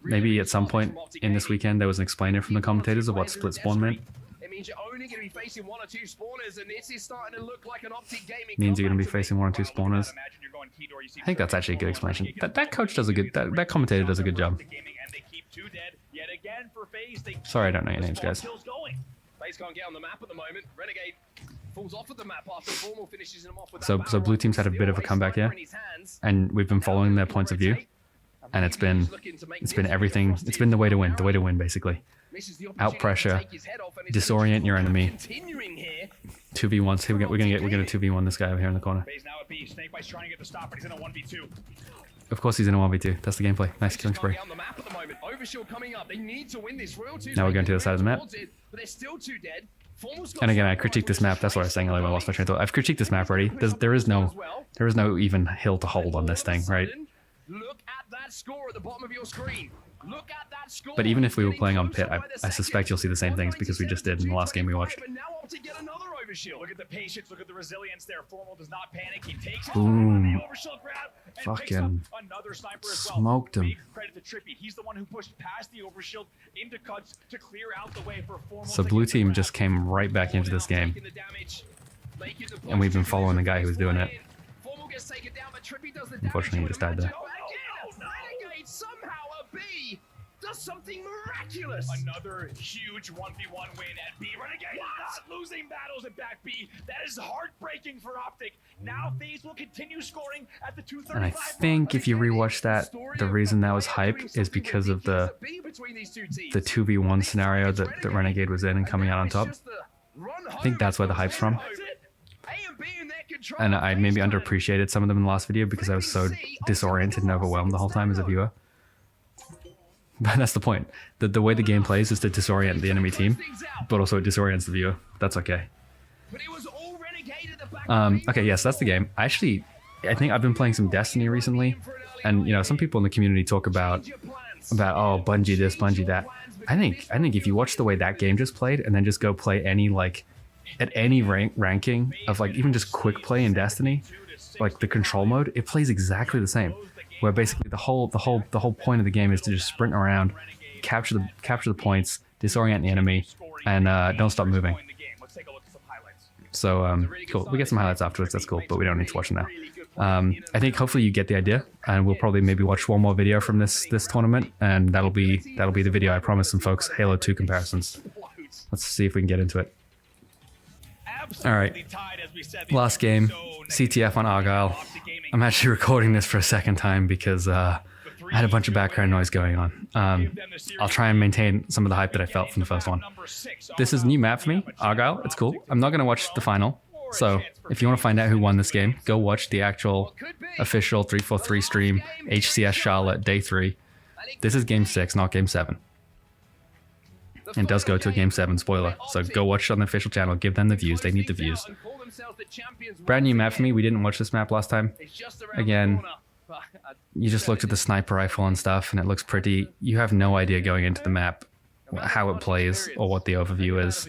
Maybe at some point in this weekend there was an explainer from the commentators of what split spawn meant. It means you're only going to be facing 1 or 2 spawners, and this is starting to look like an Optic Gaming. Means you're going to be facing 1 or 2 spawners. I think that's actually a good explanation. That coach does a good. That commentator does a good job. Sorry, I don't know your names, guys. FaZe can't get on the map at the moment. Renegade falls off of the map after Formal finishes him off with So blue team's had a bit of a comeback here, and we've been following their points of view, and it's been everything. It's been the way to win. The way to win, basically. Out pressure, disorient your enemy. 2v1s. Here we're gonna 2v1 this guy over here in the corner. Of course he's in a 1v2. That's the gameplay. Nice killing spree. Now we're going to the other side of the map. And again, I critiqued this map. That's what I was saying earlier when I lost my train of thought. I've critiqued this map already. There is no even hill to hold on this thing, right? Look at that score at the bottom of your screen. Look at that score. But even if we were playing on pit, I suspect you'll see the same things because we just did in the last game we watched. Look at the patience, look at the resilience there. Formal does not panic. He takes it. Boom. Grab and fucking another sniper as well. Smoked him. Big credit to Trippy. He's the one who pushed past the overshield into cuts to clear out the way for Formal. So blue team just came right back into this game. And we've been following the guy who was doing it. Unfortunately, he just died there. Renegade somehow a B does something miraculous. Another huge 1v1 win at B. Renegade not losing battles at back B. That is heartbreaking for Optic. Now FaZe will continue scoring at the 235. And I think if you rewatch that, the reason that was hype is because of the 2v1 scenario that Renegade was in and coming out on top. I think that's where the hype's from. And I maybe underappreciated some of them in the last video because I was so disoriented and overwhelmed the whole time as a viewer. But that's the point. The way the game plays is to disorient the enemy team, but also it disorients the viewer. That's okay. Okay, yes, that's the game. I think I've been playing some Destiny recently, and you know, some people in the community talk about oh, Bungie this, Bungie that. I think if you watch the way that game just played and then just go play any at any ranking of even just quick play in Destiny, like the control mode, it plays exactly the same. Where basically the whole point of the game is to just sprint around, capture the points, disorient the enemy, and don't stop moving. So cool. We get some highlights afterwards. That's cool, but we don't need to watch them now. I think hopefully you get the idea, and we'll probably maybe watch one more video from this tournament, and that'll be the video. I promised some folks Halo 2 comparisons. Let's see if we can get into it. All right, last game, CTF on Argyle. I'm actually recording this for a second time because I had a bunch of background noise going on. I'll try and maintain some of the hype that I felt from the first one. This is a new map for me, Argyle. It's cool. I'm not going to watch the final. So if you want to find out who won this game, go watch the actual official 343 stream, HCS Charlotte, Day 3. This is Game 6, not Game 7. And does go to a Game 7 spoiler. So go watch it on the official channel. Give them the views. They need the views. Brand new map for me. We didn't watch this map last time. Again, you just looked at the sniper rifle and stuff, and it looks pretty. You have no idea going into the map how it plays or what the overview is.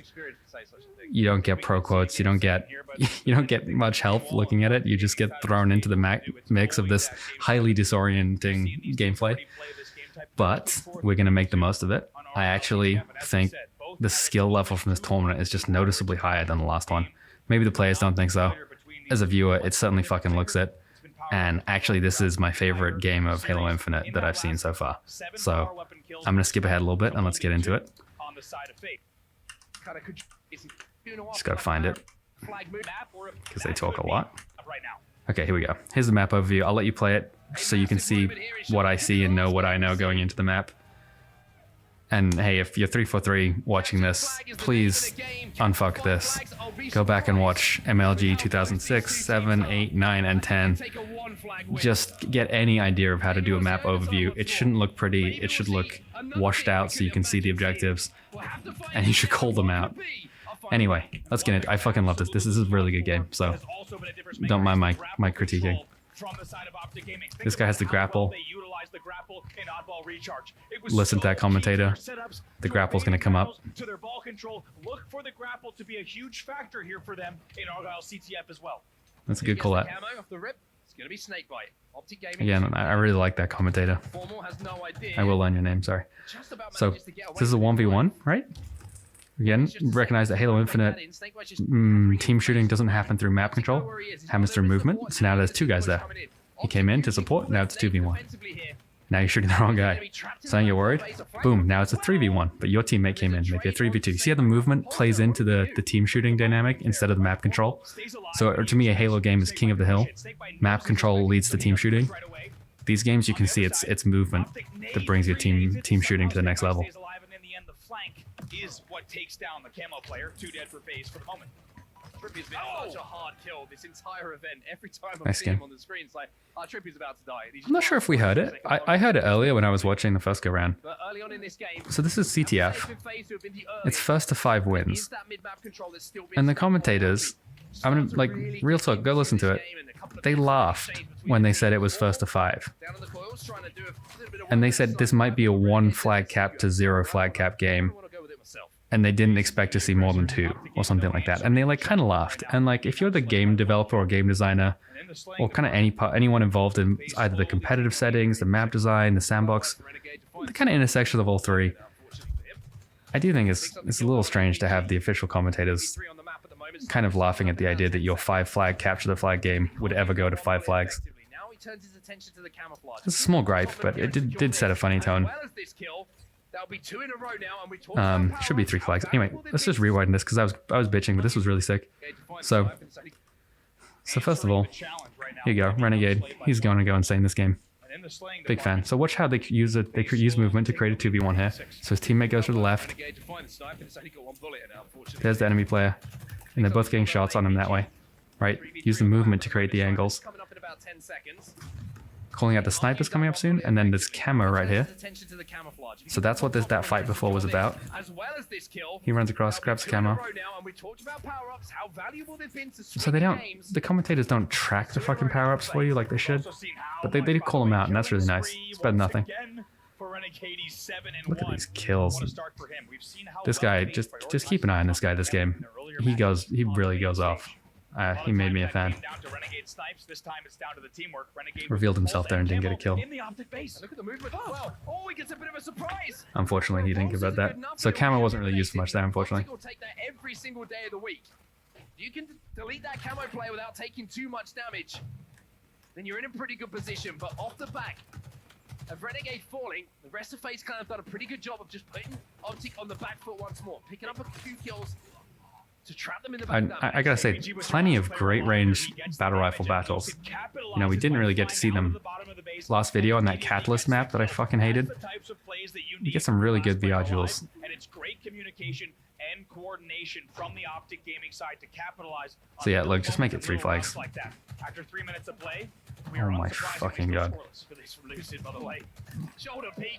You don't get pro quotes. You don't get much help looking at it. You just get thrown into the mix of this highly disorienting gameplay. But we're going to make the most of it. I actually think the skill level from this tournament is just noticeably higher than the last one. Maybe the players don't think so. As a viewer, it certainly fucking looks it. And actually, this is my favorite game of Halo Infinite that I've seen so far. So I'm going to skip ahead a little bit and let's get into it. Just got to find it because they talk a lot. Okay, here we go. Here's the map overview. I'll let you play it so you can see what I see and know what I know going into the map. And hey, if you're 343 watching this, please unfuck this. Go back and watch MLG 2006, 7, 8, 9, and 10. Just get any idea of how to do a map overview. It shouldn't look pretty. It should look washed out so you can see the objectives. And you should call them out. Anyway, let's get it. I fucking love this. This is a really good game, so don't mind my critiquing. This guy has the grapple. Listen to that commentator. The grapple's gonna come up. To their ball control, look for the grapple to be a huge factor here for them in Argyle CTF as well. That's a good call out. It's gonna be Snakebite. Optic Gaming. Again, I really like that commentator. I will learn your name, sorry. So, this is a 1v1, right? Again, recognize that Halo Infinite team shooting doesn't happen through map control, happens through movement. So now there's two guys there. He came in to support, now it's 2v1. Now you're shooting the wrong guy. So now you're worried? Boom, now it's a 3v1, but your teammate came in, maybe a 3v2. See how the movement plays into the team shooting dynamic instead of the map control? So to me, a Halo game is king of the hill. Map control leads to team shooting. These games, you can see it's movement that brings your team shooting to the next level. Is what takes down the camo player. 2 dead for phase for the moment. Trippy's been such a hard kill this entire event. Every time I'm Nice seeing him game. on the screen, it's like, Trippy's about to die. I'm not sure if we heard it. I heard it earlier when I was watching the first go round. But early on in this game, So this is CTF. It's first to 5 wins. And the commentators, I'm gonna, like, real talk, go listen to it. They laughed when they said it was first to 5. And they said this might be a 1 flag cap to 0 flag cap game. And they didn't expect to see more than 2 or something like that. And they like kind of laughed. And like, if you're the game developer or game designer, or kind of anyone involved in either the competitive settings, the map design, the sandbox, the kind of intersection of all three, I do think it's a little strange to have the official commentators kind of laughing at the idea that your 5 flag capture the flag game would ever go to 5 flags. It's a small gripe, but it did set a funny tone. That'll be 2 in a row now, and we talked Should be 3 flags. Anyway, let's just rewind this because I was bitching, but this was really sick. So first of all, here you go, Renegade. He's going to go insane this game. Big fan. So watch how they use it. They use movement to create a 2v1 here. So his teammate goes to the left. There's the enemy player, and they're both getting shots on him that way. Right? Use the movement to create the angles. Calling out the snipers coming up soon, and then there's camo right here. So that's what that fight before was about. He runs across, grabs the camo. So the commentators don't track the fucking power-ups for you like they should, but they do call them out, and that's really nice. It's better than nothing. Look at these kills. This guy, just keep an eye on this guy this game. He really goes off. He made me a fan. Revealed himself there and didn't get a kill. Unfortunately, he didn't give out that. So camo wasn't really used much there, unfortunately. Every single day of the week. If you can delete that camo play without taking too much damage, then you're in a pretty good position. But off the back of Renegade falling, the rest of FaZe kind of done a pretty good job of just putting Optic on the back foot once more, picking up a few kills to trap them in the back. I gotta say, plenty of great range battle rifle battles. You know, we didn't really get to see them last video on that Catalyst map that I fucking hated. You get some really good VR duels. And it's great communication and coordination from the Optic Gaming side to capitalize. So yeah, look, just make it 3 flags. Like that. After 3 minutes of play, Oh my fucking god.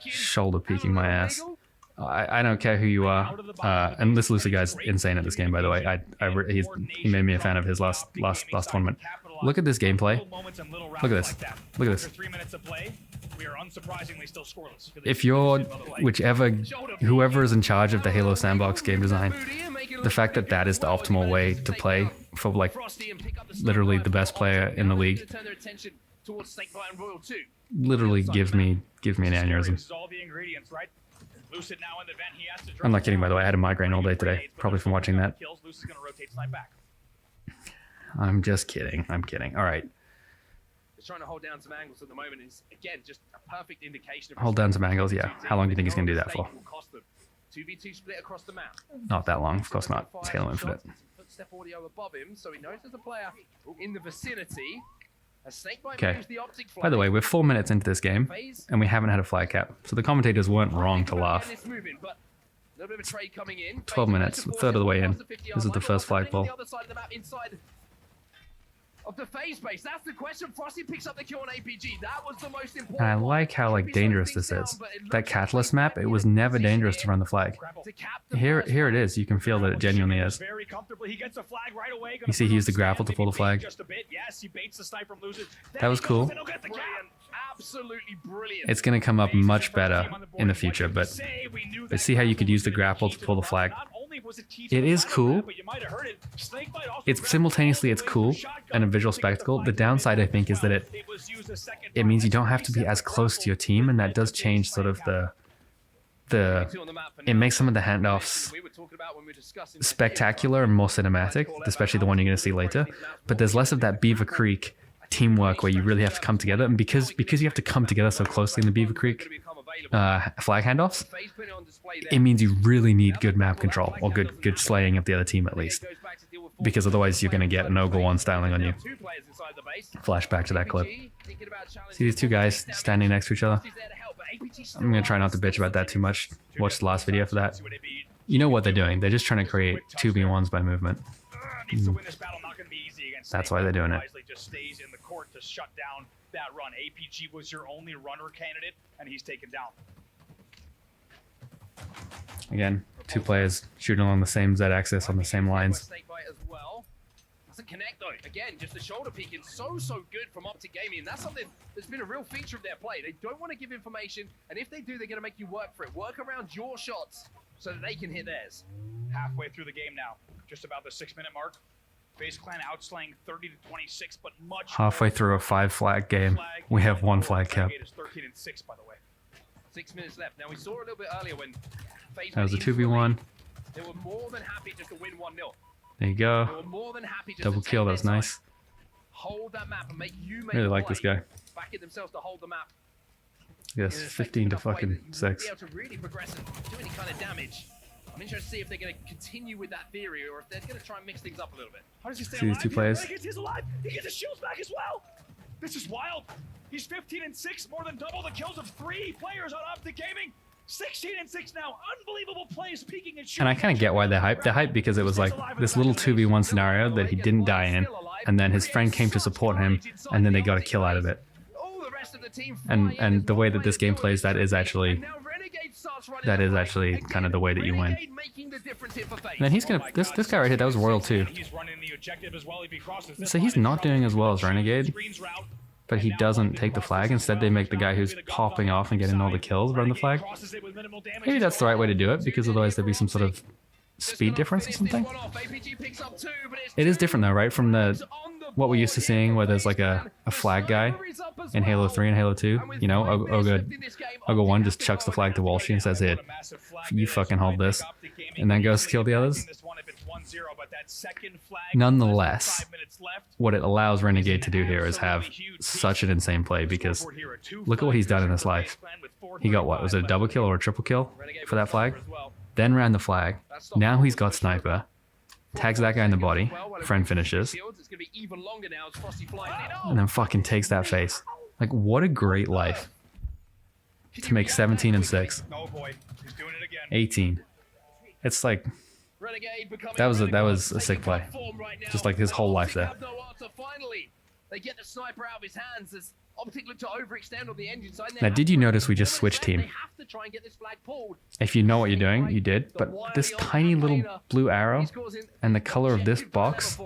Shoulder peeking my ass. I don't care who you are, and this Lucy guy's insane at this game, by the way. He made me a fan of his last tournament. Look at this gameplay. Look at this. Look at this. If you're whoever is in charge of the Halo Sandbox game design, the fact that that is the optimal way to play for like literally the best player in the league literally gives me an aneurysm. I'm not kidding, by the way. I had a migraine all day today, probably from watching that. I'm just kidding. I'm kidding. All right. Just trying to hold down some angles at the moment is, again, just a perfect indication of... Hold down some angles, yeah. How long do you think he's going to do that for? 2v2 split across the map. Not that long, of course not. It's Halo Infinite. Footstep audio above him, so he knows there's a player in the vicinity. Okay. By the way, we're 4 minutes into this game, and we haven't had a flag cap, so the commentators weren't wrong to laugh. 12 minutes, a third of the way in. This is the first flagpole. Of the phase base, that's the question. Frosty picks up the kill on APG. That was the most important. And I like how like dangerous this is. That Catalyst map, it was never dangerous to run the flag. Here it is. You can feel that it genuinely is. You see he used the grapple to pull the flag. That was cool. Absolutely brilliant. It's going to come up much better in the future, but see how you could use the grapple to pull the flag. It is cool. It's simultaneously it's cool and a visual spectacle. The downside, I think, is that it means you don't have to be as close to your team, and that does change sort of it makes some of the handoffs spectacular and more cinematic, especially the one you're going to see later. But there's less of that Beaver Creek teamwork where you really have to come together, and because you have to come together so closely in the Beaver Creek flag handoffs, it means you really need good map control or good slaying of the other team at least, because otherwise you're going to get an Ogre 1 styling on you. Flashback to that clip. See these two guys standing next to each other? I'm going to try not to bitch about that too much. Watch the last video for that. You know what they're doing. They're just trying to create 2v1s by movement. That's why they're doing it. Just stays in the court to shut down that run. APG was your only runner candidate, and he's taken down. Again, two players shooting along the same Z-axis on the same lines. Doesn't connect though. Again, just the shoulder peeking so good from Optic Gaming, and that's something that's been a real feature of their play. They don't want to give information, and if they do, they're going to make you work for it. Work around your shots so that they can hit theirs. Halfway through the game now, just about the 6-minute mark. FaZe Clan outslaying 30-26, but much halfway through a 5-flag game, we have 1 flag cap. 13-6, by the way. 6 minutes left. Now we saw a little bit earlier when FaZe that was a 2v1. They were more than happy just to win 1-0. There you go. Double kill, that's nice. Hold that map and make you really like this guy. Backing themselves to hold the map. Yes, 15 to fucking 6. Be able to really progress and do any kind of damage. I'm interested to see if they're going to continue with that theory or if they're going to try and mix things up a little bit. How does he stay See alive? these two players? He's alive. He gets his shields back as well. This is wild. He's 15-6, more than double the kills of 3 players on Optic Gaming. 16-6 now. Unbelievable plays, peeking and shooting. And I kind of get why they're hyped. They're hyped because it was like this little 2v1 scenario that he didn't die in, and then his friend came to support him, and then they got a kill out of it. And the way that this game plays, that is actually kind of the way that you win. And then he's gonna this guy right here, that was Royal too. So he's not doing as well as Renegade, but he doesn't take the flag. Instead, they make the guy who's popping off and getting all the kills run the flag. Maybe that's the right way to do it, because otherwise there'd be some sort of speed difference or something. It is different though, right? From what we're used to seeing, where there's like a flag guy in Halo 3 and Halo 2. You know, Ogre 1 just chucks the flag to Walshy and says, "Here, you fucking hold this," and then goes to kill the others. Nonetheless, what it allows Renegade to do here is have such an insane play, because look at what he's done in this life. He got, what, was it a double kill or a triple kill for that flag? Then ran the flag. Now he's got sniper. Tags that guy in the body. Friend finishes. And then fucking takes that face. Like, what a great life. To make 17-6. 18. It's like, that was a sick play. Just like his whole life there. They get the sniper out of his hands as Optic look to overextend on the engine side. Now, did you notice we just switched team? If you know what you're doing, you did. But this tiny little blue arrow and the color of this box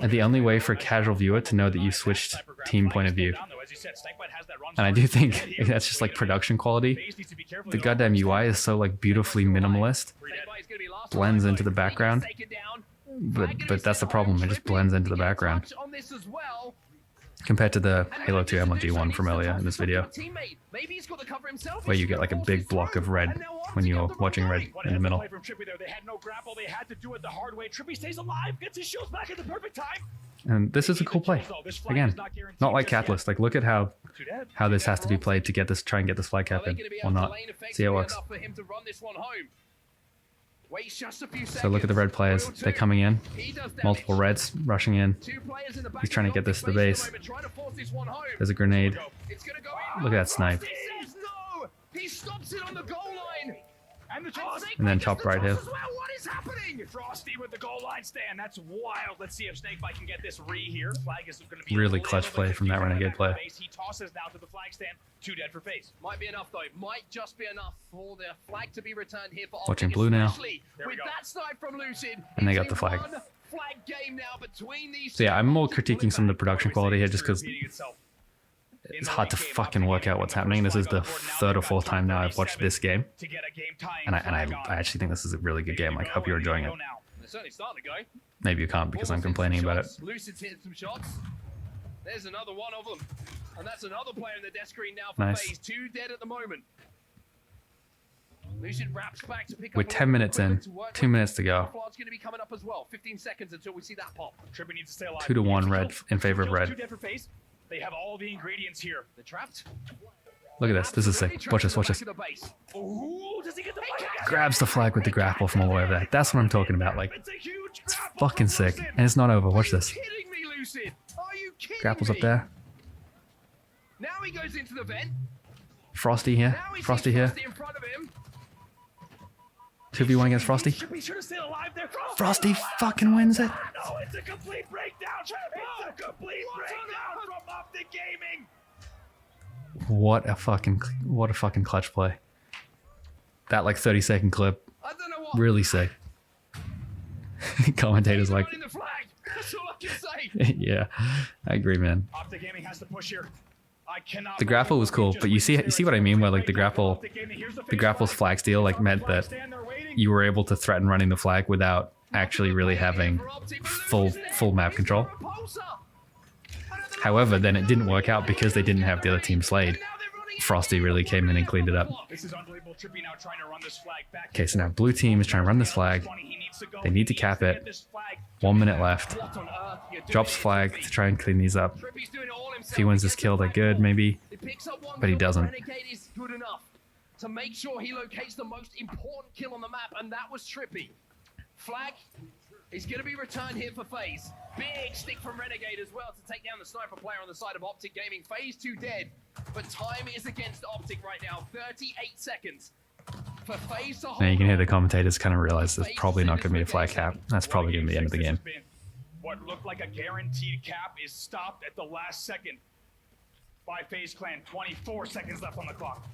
are the only way for a casual viewer to know that you switched team point of view. And I do think that's just like production quality. The goddamn UI is so like beautifully minimalist. Blends into the background. But that's the problem. It just blends into the background. Compared to the Halo 2 MLG one from earlier in this video, where you get like a big block of red when you're watching red in the middle. And this is a cool play. Again, not like Catalyst. Like, look at how this has to be played to get this, try and get this flag cap in, or not. See how it works. Waits just a few seconds. So look at the red players. They're coming in. He does damage. Multiple reds rushing in. 2 players in the back. He's trying to get this to the base. Trying to force this one home. There's a grenade. It's gonna go in. Look at that snipe. He says no. He stops it on the goal line. And the toss. And then top right here. As well. What is happening? Frosty with the goal line stand. That's wild. Let's see if Snakebite can get this re here. Flag is going to be Really clutch play from that Renegade player. He tosses now to the flag stand. 2 dead for face. Might be enough though. Might just be enough for the flag to be returned here for Watching Optic, blue now. especially with that snipe from Lucid. And they It's got the flag. a one-flag game now between these So yeah, I'm more two. critiquing some of the production quality here just because it's hard to fucking work out what's happening. This is the 3rd or 4th time now I've watched this game. And I actually think this is a really good game. Like, I hope you're enjoying it. They're certainly starting to go. Maybe you can't because I'm complaining about it. Lucid's hitting some shots. There's another one of them. And that's another player in the death screen now for Nice. phase 2 dead at the moment. Lucid wraps back to pick We're up 10 minutes in. 2 minutes to go. Flood's going to be coming up as well. 15 seconds until we see that pop. Trippy needs to stay alive. 2-1 red in favor of 2 red. dead for face. They have all the ingredients here. They're trapped. Look at this. This is sick. Watch this. Watch this. Ooh, does he get the flag? Grabs the flag with the grapple from all the way over there. That's what I'm talking about. Like, It's a huge it's grapple fucking from sick. Lucid. And it's not over. Watch this. Kidding me, Lucid? Are you kidding Grapples me? up there. Now he goes into the vent. Frosty here. Now he sees Frosty here. Frosty in front of him. 2v1 against Frosty. Trippy should have stayed alive there. Frosty fucking wins it. No, it's a complete breakdown. It's a complete breakdown from Optic Gaming. What a fucking clutch play. That like 30-second clip. I don't know what. Really sick. Commentators like, Running the flag. That's all I can say. yeah, I agree, man. Optic Gaming has to push here. I cannot. The grapple was cool, but you see what I mean? Where like the grapple's flag steal like meant that you were able to threaten running the flag without actually really having full map control. However, then it didn't work out because they didn't have the other team slayed. Frosty really came in and cleaned it up. This is unbelievable. Trippy now trying to run this flag back. Okay, so now blue team is trying to run this flag. They need to cap it. 1 minute left. Drops flag to try and clean these up. If he wins this kill, they're good, maybe. But he doesn't. Renegade is good enough to make sure he locates the most important kill on the map, and that was Trippy. Flag is going to be returned here for FaZe. Big stick from Renegade as well to take down the sniper player on the side of Optic Gaming. FaZe 2 dead, but time is against Optic right now. 38 seconds for FaZe to hold. Now you can hear the commentators kind of realize there's probably not going to be a flag cap. That's probably going to be the end of the game. What looked like a guaranteed cap is stopped at the last second by FaZe Clan. 24 seconds left on the clock.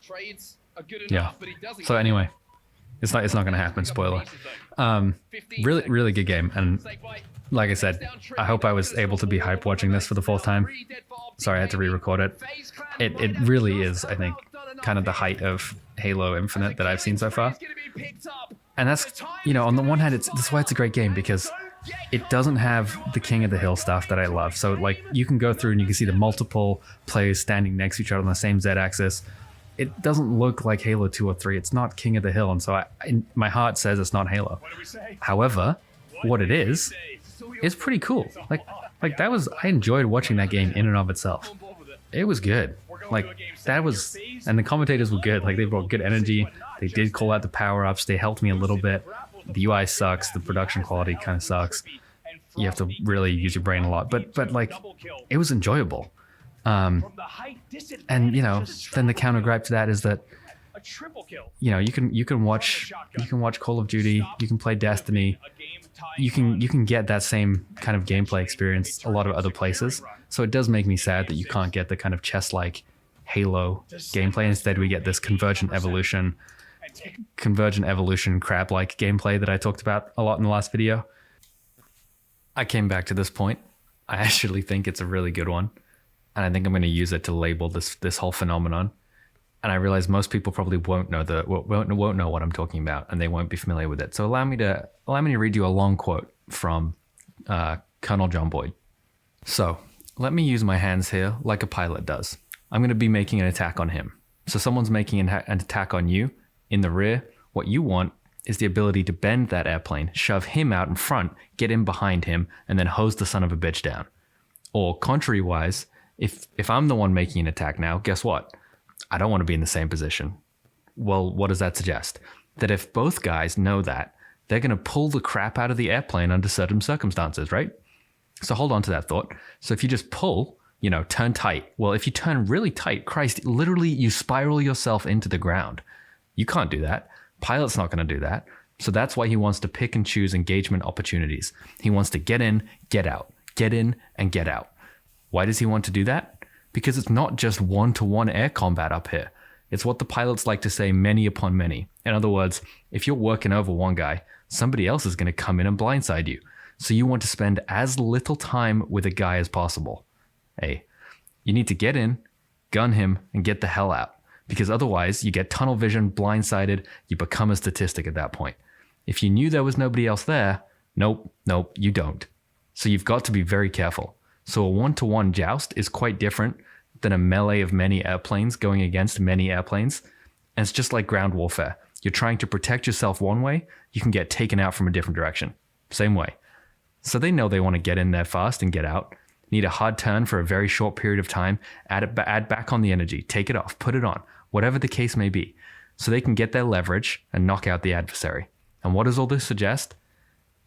Trades are good enough, Yeah. but he doesn't. So anyway, it's not going to happen. Spoiler. Really good game, and like I said, I hope I was able to be hype watching this for the 4th time. Sorry, I had to re-record it. It really is, I think, kind of the height of Halo Infinite that I've seen so far. And that's, on the one hand, that's why it's a great game, because it doesn't have the King of the Hill stuff that I love. So like you can go through and you can see the multiple players standing next to each other on the same Z-axis. It doesn't look like Halo 2 or 3. It's not King of the Hill, and so my heart says it's not Halo. However, what it is pretty cool. Like that was, I enjoyed watching that game in and of itself. It was good. Like that was, and the commentators were good. Like they brought good energy. They did call out the power-ups. They helped me a little bit. The UI sucks. The production quality kind of sucks. You have to really use your brain a lot. But like, it was enjoyable. And then the counter gripe to that is that you can watch Call of Duty, you can play Destiny, you can get that same kind of gameplay experience a lot of other places. So it does make me sad that you can't get the kind of chess-like Halo gameplay. Instead, we get this convergent evolution crab-like gameplay that I talked about a lot in the last video. I came back to this point. I actually think it's a really good one. And I think I'm going to use it to label this whole phenomenon. And I realize most people probably won't know what I'm talking about, and they won't be familiar with it. So allow me to read you a long quote from Colonel John Boyd. So let me use my hands here like a pilot does. I'm going to be making an attack on him. So someone's making an attack on you in the rear. What you want is the ability to bend that airplane, shove him out in front, get in behind him, and then hose the son of a bitch down. Or contrary-wise, if I'm the one making an attack now, guess what? I don't want to be in the same position. Well, what does that suggest? that if both guys know that, they're going to pull the crap out of the airplane under certain circumstances, right? So hold on to that thought. So if you just pull, turn tight. Well, if you turn really tight, Christ, literally you spiral yourself into the ground. You can't do that. Pilot's not going to do that. So that's why he wants to pick and choose engagement opportunities. He wants to get in, get out, get in, and get out. Why does he want to do that? Because it's not just one-to-one air combat up here. It's what the pilots like to say, many upon many. In other words, if you're working over one guy, somebody else is going to come in and blindside you. So you want to spend as little time with a guy as possible. Hey, you need to get in, gun him, and get the hell out. Because otherwise, you get tunnel vision, blindsided, you become a statistic at that point. If you knew there was nobody else there, nope, you don't. So you've got to be very careful. So a one-to-one joust is quite different than a melee of many airplanes going against many airplanes. And it's just like ground warfare. You're trying to protect yourself one way, you can get taken out from a different direction. Same way. So they know they want to get in there fast and get out. Need a hard turn for a very short period of time, add back on the energy, take it off, put it on, whatever the case may be. So they can get their leverage and knock out the adversary. And what does all this suggest?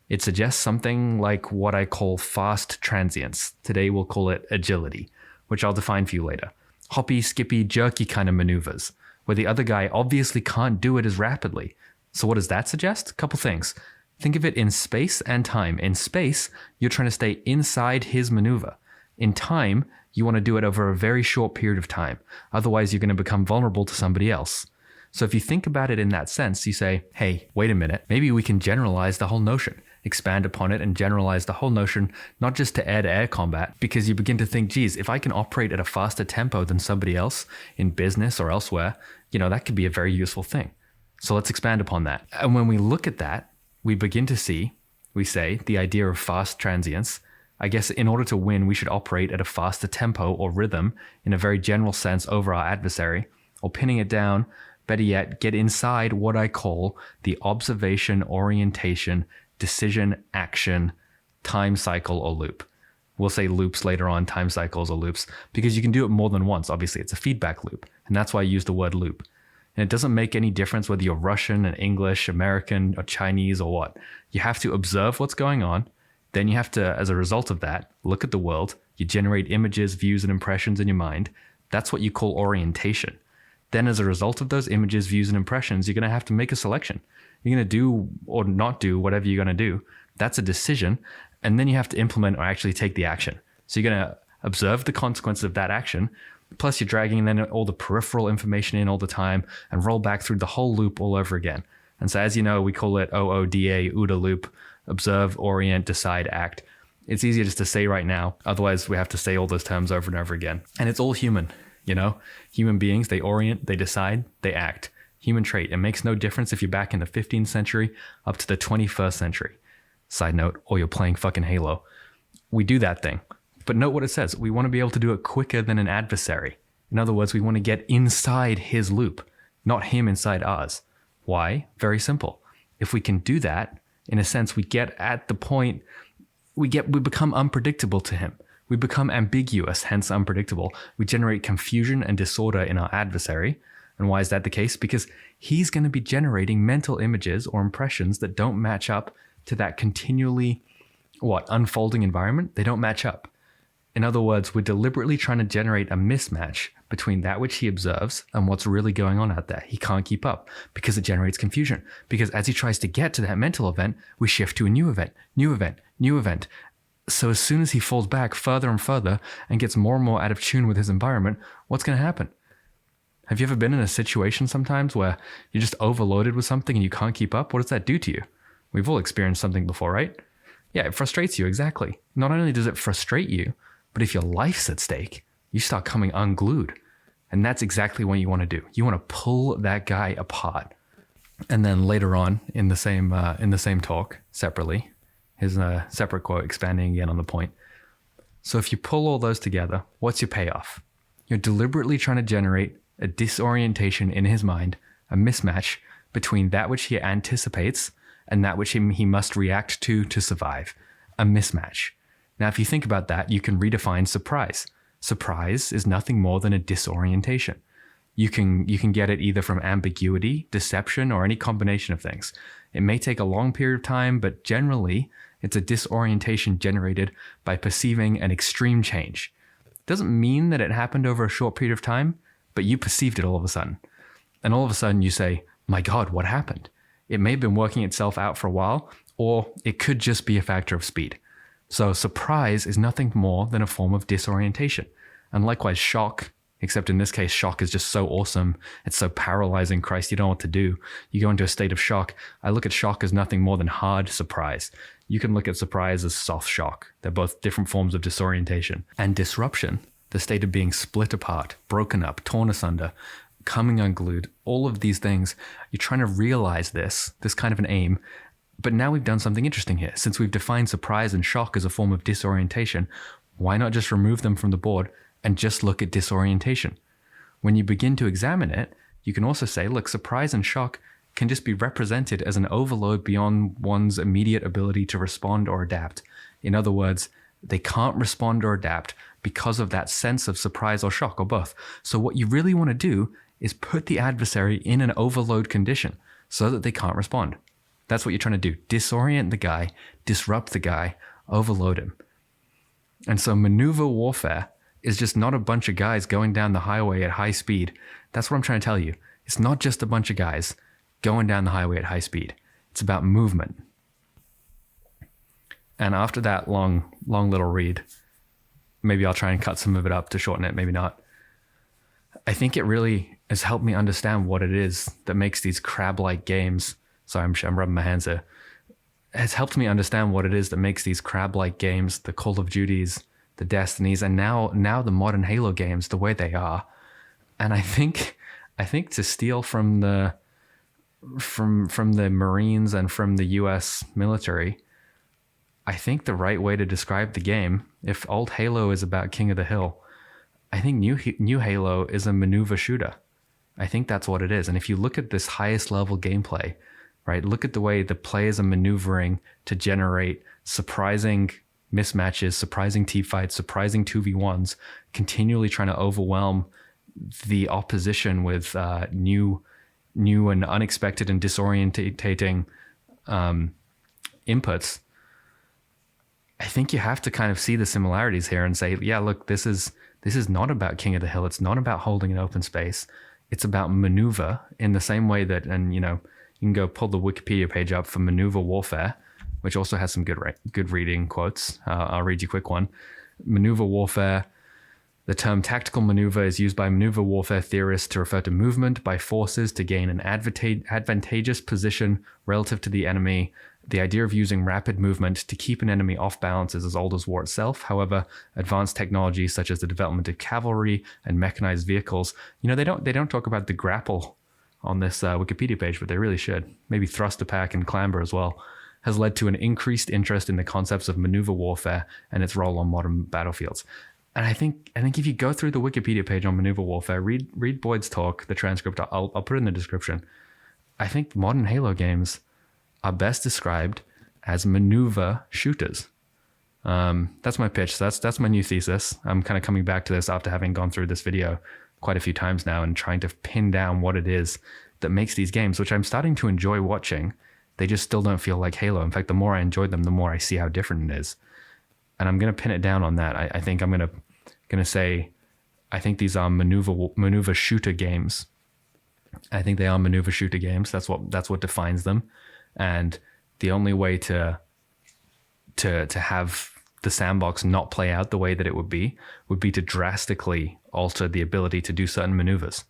It suggests something like what I call fast transients. Today we'll call it agility, which I'll define for you later. Hoppy, skippy, jerky kind of maneuvers, where the other guy obviously can't do it as rapidly. So what does that suggest? A couple things. Think of it in space and time. In space, you're trying to stay inside his maneuver. In time, you want to do it over a very short period of time. Otherwise, you're going to become vulnerable to somebody else. So if you think about it in that sense, you say, hey, wait a minute, maybe we can generalize the whole notion, expand upon it and generalize the whole notion, not just to air-to-air combat, because you begin to think, geez, if I can operate at a faster tempo than somebody else in business or elsewhere, that could be a very useful thing. So let's expand upon that. And when we look at that, we begin to see, we say, the idea of fast transients. I guess in order to win, we should operate at a faster tempo or rhythm in a very general sense over our adversary, or pinning it down, better yet, get inside what I call the observation, orientation, decision, action, time cycle or loop. We'll say loops later on, time cycles or loops, because you can do it more than once. Obviously, it's a feedback loop. And that's why I use the word loop. And it doesn't make any difference whether you're Russian and English, American or Chinese or what. You have to observe what's going on. Then you have to, as a result of that, look at the world. You generate images, views, and impressions in your mind. That's what you call orientation. Then as a result of those images, views, and impressions, you're going to have to make a selection. You're going to do or not do whatever you're going to do. That's a decision. And then you have to implement or actually take the action. So you're going to observe the consequences of that action. Plus you're dragging then all the peripheral information in all the time and roll back through the whole loop all over again. And so as you know, we call it OODA, OODA loop, observe, orient, decide, act. It's easier just to say right now. Otherwise we have to say all those terms over and over again. And it's all human, Human beings, they orient, they decide, they act. Human trait. It makes no difference if you're back in the 15th century up to the 21st century. Side note, or you're playing fucking Halo. We do that thing. But note what it says. We want to be able to do it quicker than an adversary. In other words, we want to get inside his loop, not him inside ours. Why? Very simple. If we can do that, in a sense, we get at the point, we become unpredictable to him. We become ambiguous, hence unpredictable. We generate confusion and disorder in our adversary. And why is that the case? Because he's going to be generating mental images or impressions that don't match up to that continually, unfolding environment. They don't match up. In other words, we're deliberately trying to generate a mismatch between that which he observes and what's really going on out there. He can't keep up because it generates confusion. Because as he tries to get to that mental event, we shift to a new event, new event, new event. So as soon as he falls back further and further and gets more and more out of tune with his environment, what's going to happen? Have you ever been in a situation sometimes where you're just overloaded with something and you can't keep up? What does that do to you? We've all experienced something before, right? Yeah, it frustrates you, exactly. Not only does it frustrate you, but if your life's at stake, you start coming unglued. And that's exactly what you want to do. You want to pull that guy apart. And then later on in the same talk, separately, here's a separate quote expanding again on the point. So if you pull all those together, what's your payoff? You're deliberately trying to generate a disorientation in his mind, a mismatch between that which he anticipates and that which he must react to survive. A mismatch. Now, if you think about that, you can redefine surprise. Surprise is nothing more than a disorientation. You can get it either from ambiguity, deception, or any combination of things. It may take a long period of time, but generally it's a disorientation generated by perceiving an extreme change. It doesn't mean that it happened over a short period of time, but you perceived it all of a sudden. And all of a sudden you say, my God, what happened? It may have been working itself out for a while, or it could just be a factor of speed. So surprise is nothing more than a form of disorientation. And likewise, shock, except in this case, shock is just so awesome. It's so paralyzing. Christ, you don't know what to do. You go into a state of shock. I look at shock as nothing more than hard surprise. You can look at surprise as soft shock. They're both different forms of disorientation. And disruption, the state of being split apart, broken up, torn asunder, coming unglued, all of these things, you're trying to realize this kind of an aim. But now we've done something interesting here. Since we've defined surprise and shock as a form of disorientation, why not just remove them from the board and just look at disorientation? When you begin to examine it, you can also say, look, surprise and shock can just be represented as an overload beyond one's immediate ability to respond or adapt. In other words, they can't respond or adapt because of that sense of surprise or shock or both. So what you really want to do is put the adversary in an overload condition so that they can't respond. That's what you're trying to do. Disorient the guy, disrupt the guy, overload him. And so maneuver warfare is just not a bunch of guys going down the highway at high speed. That's what I'm trying to tell you. It's not just a bunch of guys going down the highway at high speed. It's about movement. And after that long little read, maybe I'll try and cut some of it up to shorten it, maybe not. I think it really has helped me understand what it is that makes these crab-like games. Sorry, I'm rubbing my hands here. It has helped me understand what it is that makes these crab-like games, the Call of Duties, the Destinies, and now the modern Halo games the way they are. And I think to steal from the Marines and from the US military, I think the right way to describe the game, if old Halo is about King of the Hill, I think new Halo is a maneuver shooter. I think that's what it is. And if you look at this highest level gameplay, right, look at the way the players are maneuvering to generate surprising mismatches, surprising team fights, surprising 2v1s, continually trying to overwhelm the opposition with new and unexpected and disorientating inputs. I think you have to kind of see the similarities here and say, yeah, look, this is not about King of the Hill. It's not about holding an open space. It's about maneuver in the same way that, and you can go pull the Wikipedia page up for maneuver warfare, which also has some good reading quotes. I'll read you a quick one. Maneuver warfare. The term tactical maneuver is used by maneuver warfare theorists to refer to movement by forces to gain an advantageous position relative to the enemy. The idea of using rapid movement to keep an enemy off balance is as old as war itself. However, advanced technologies such as the development of cavalry and mechanized vehicles, they don't talk about the grapple on this Wikipedia page, but they really should. Maybe thruster pack and clamber as well, has led to an increased interest in the concepts of maneuver warfare and its role on modern battlefields. And I think if you go through the Wikipedia page on maneuver warfare, read Boyd's talk, the transcript, I'll put it in the description. I think modern Halo games are best described as maneuver shooters. That's my pitch. That's my new thesis. I'm kind of coming back to this after having gone through this video quite a few times now and trying to pin down what it is that makes these games, which I'm starting to enjoy watching. They just still don't feel like Halo. In fact, the more I enjoy them, the more I see how different it is. And I'm going to pin it down on that. I think I'm going to say, I think these are maneuver shooter games. I think they are maneuver shooter games. That's what defines them. And the only way to have the sandbox not play out the way that it would be to drastically alter the ability to do certain maneuvers.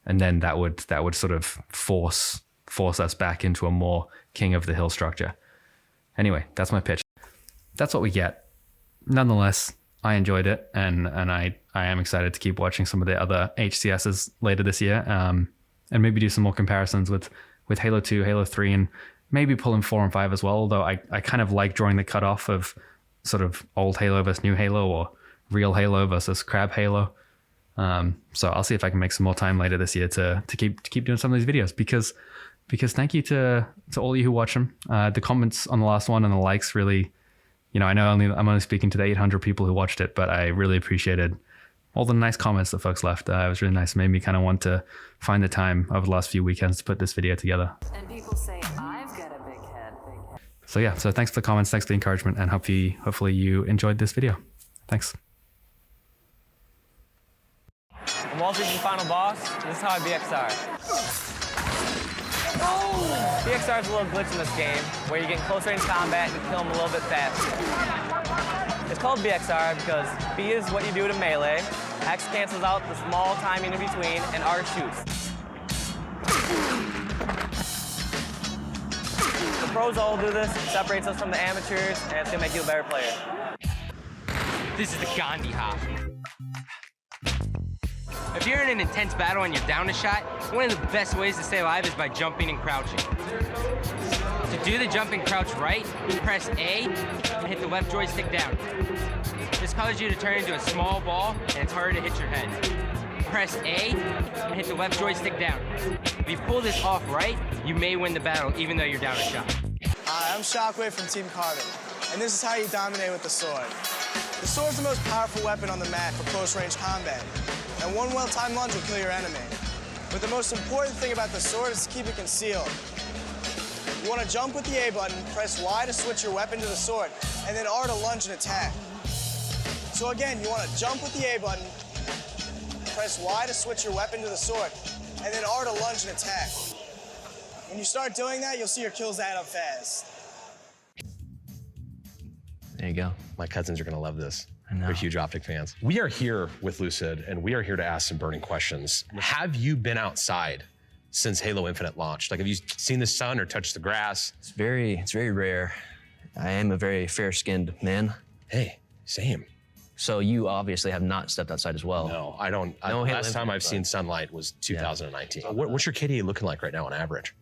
And then that would sort of force us back into a more King of the Hill structure. Anyway, that's my pitch. That's what we get. Nonetheless, I enjoyed it, and I am excited to keep watching some of the other HCSs later this year, and maybe do some more comparisons with Halo 2, Halo 3, and maybe pull in 4 and 5 as well, although I kind of like drawing the cutoff of sort of old Halo versus new Halo, or real Halo versus crab Halo. So I'll see if I can make some more time later this year to keep doing some of these videos, because thank you to all of you who watch them. The comments on the last one and the likes really, I know I'm only speaking to the 800 people who watched it, but I really appreciated all the nice comments that folks left. It was really nice. It made me kind of want to find the time over the last few weekends to put this video together. And people say, I've got a big head. So yeah, so thanks for the comments, thanks for the encouragement, and hopefully you enjoyed this video. Thanks. Wall Street's final boss, this is how I BXR. BXR is a little glitch in this game, where you get in close range combat and kill them a little bit faster. It's called BXR because B is what you do to melee, X cancels out the small timing in between, and R shoots. The pros all do this, it separates us from the amateurs, and it's gonna make you a better player. This is the Gandhi hop. If you're in an intense battle and you're down a shot, one of the best ways to stay alive is by jumping and crouching. To do the jump and crouch right, press A and hit the left joystick down. This causes you to turn into a small ball and it's harder to hit your head. Press A and hit the left joystick down. If you pull this off right, you may win the battle even though you're down a shot. Hi, I'm Shockwave from Team Carbon, and this is how you dominate with the sword. The sword's the most powerful weapon on the map for close-range combat, and one well-timed lunge will kill your enemy. But the most important thing about the sword is to keep it concealed. You want to jump with the A button, press Y to switch your weapon to the sword, and then R to lunge and attack. So again, you want to jump with the A button, press Y to switch your weapon to the sword, and then R to lunge and attack. When you start doing that, you'll see your kills add up fast. There you go. My cousins are gonna love this. I know. They're huge Optic fans. We are here with Lucid, and we are here to ask some burning questions. Have you been outside since Halo Infinite launched? Like, have you seen the sun or touched the grass? It's very rare. I am a very fair-skinned man. Hey, same. So you obviously have not stepped outside as well. No, I don't. No, last time I've seen sunlight was 2019. Yeah. What's your KDA looking like right now on average?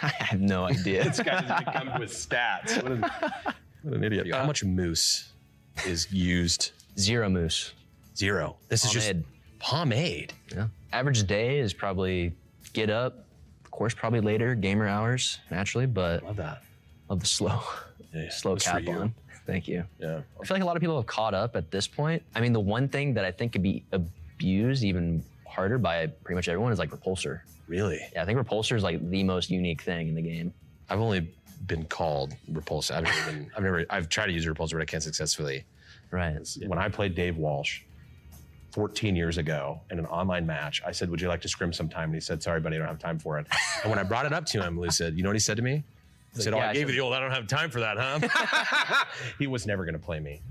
I have no idea. This guy doesn't come with stats. What an idiot. How much mousse is used? 0 mousse. 0. This is just pomade. Yeah. Average day is probably get up, of course, probably later, gamer hours, naturally, but love that. Love the slow cap on. Thank you. Yeah. I feel like a lot of people have caught up at this point. I mean, the one thing that I think could be abused even harder by pretty much everyone is like repulsor. Really? Yeah, I think repulsor is like the most unique thing in the game. I've only been called repulsor. I've tried to use a repulsor, but I can't successfully. Right. When I played Dave Walsh 14 years ago in an online match, I said, would you like to scrim sometime? And he said, sorry, buddy, I don't have time for it. And when I brought it up to him, Lou said, you know what he said to me? He said, I gave you the old, I don't have time for that, huh? He was never gonna play me.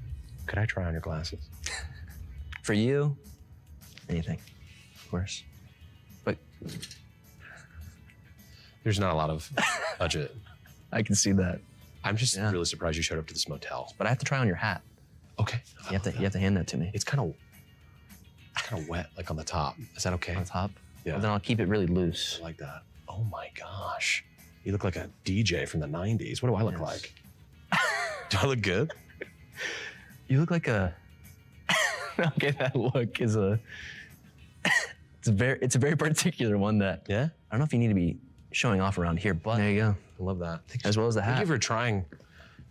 Could I try on your glasses? For you, anything, of course. But there's not a lot of budget. I can see that. I'm just really surprised you showed up to this motel. But I have to try on your hat. Okay. You have to hand that to me. It's kind of wet, like on the top. Is that okay? On the top? Yeah. Well, then I'll keep it really loose. I like that. Oh my gosh. You look like a DJ from the 90s. What do I look like? Do I look good? You look like a, okay, that look is it's a very particular one that, I don't know if you need to be showing off around here, but there you go. I love that. As well as the hat. Thank you for trying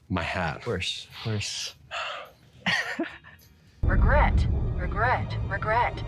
my hat. Of course. Regret, regret, regret.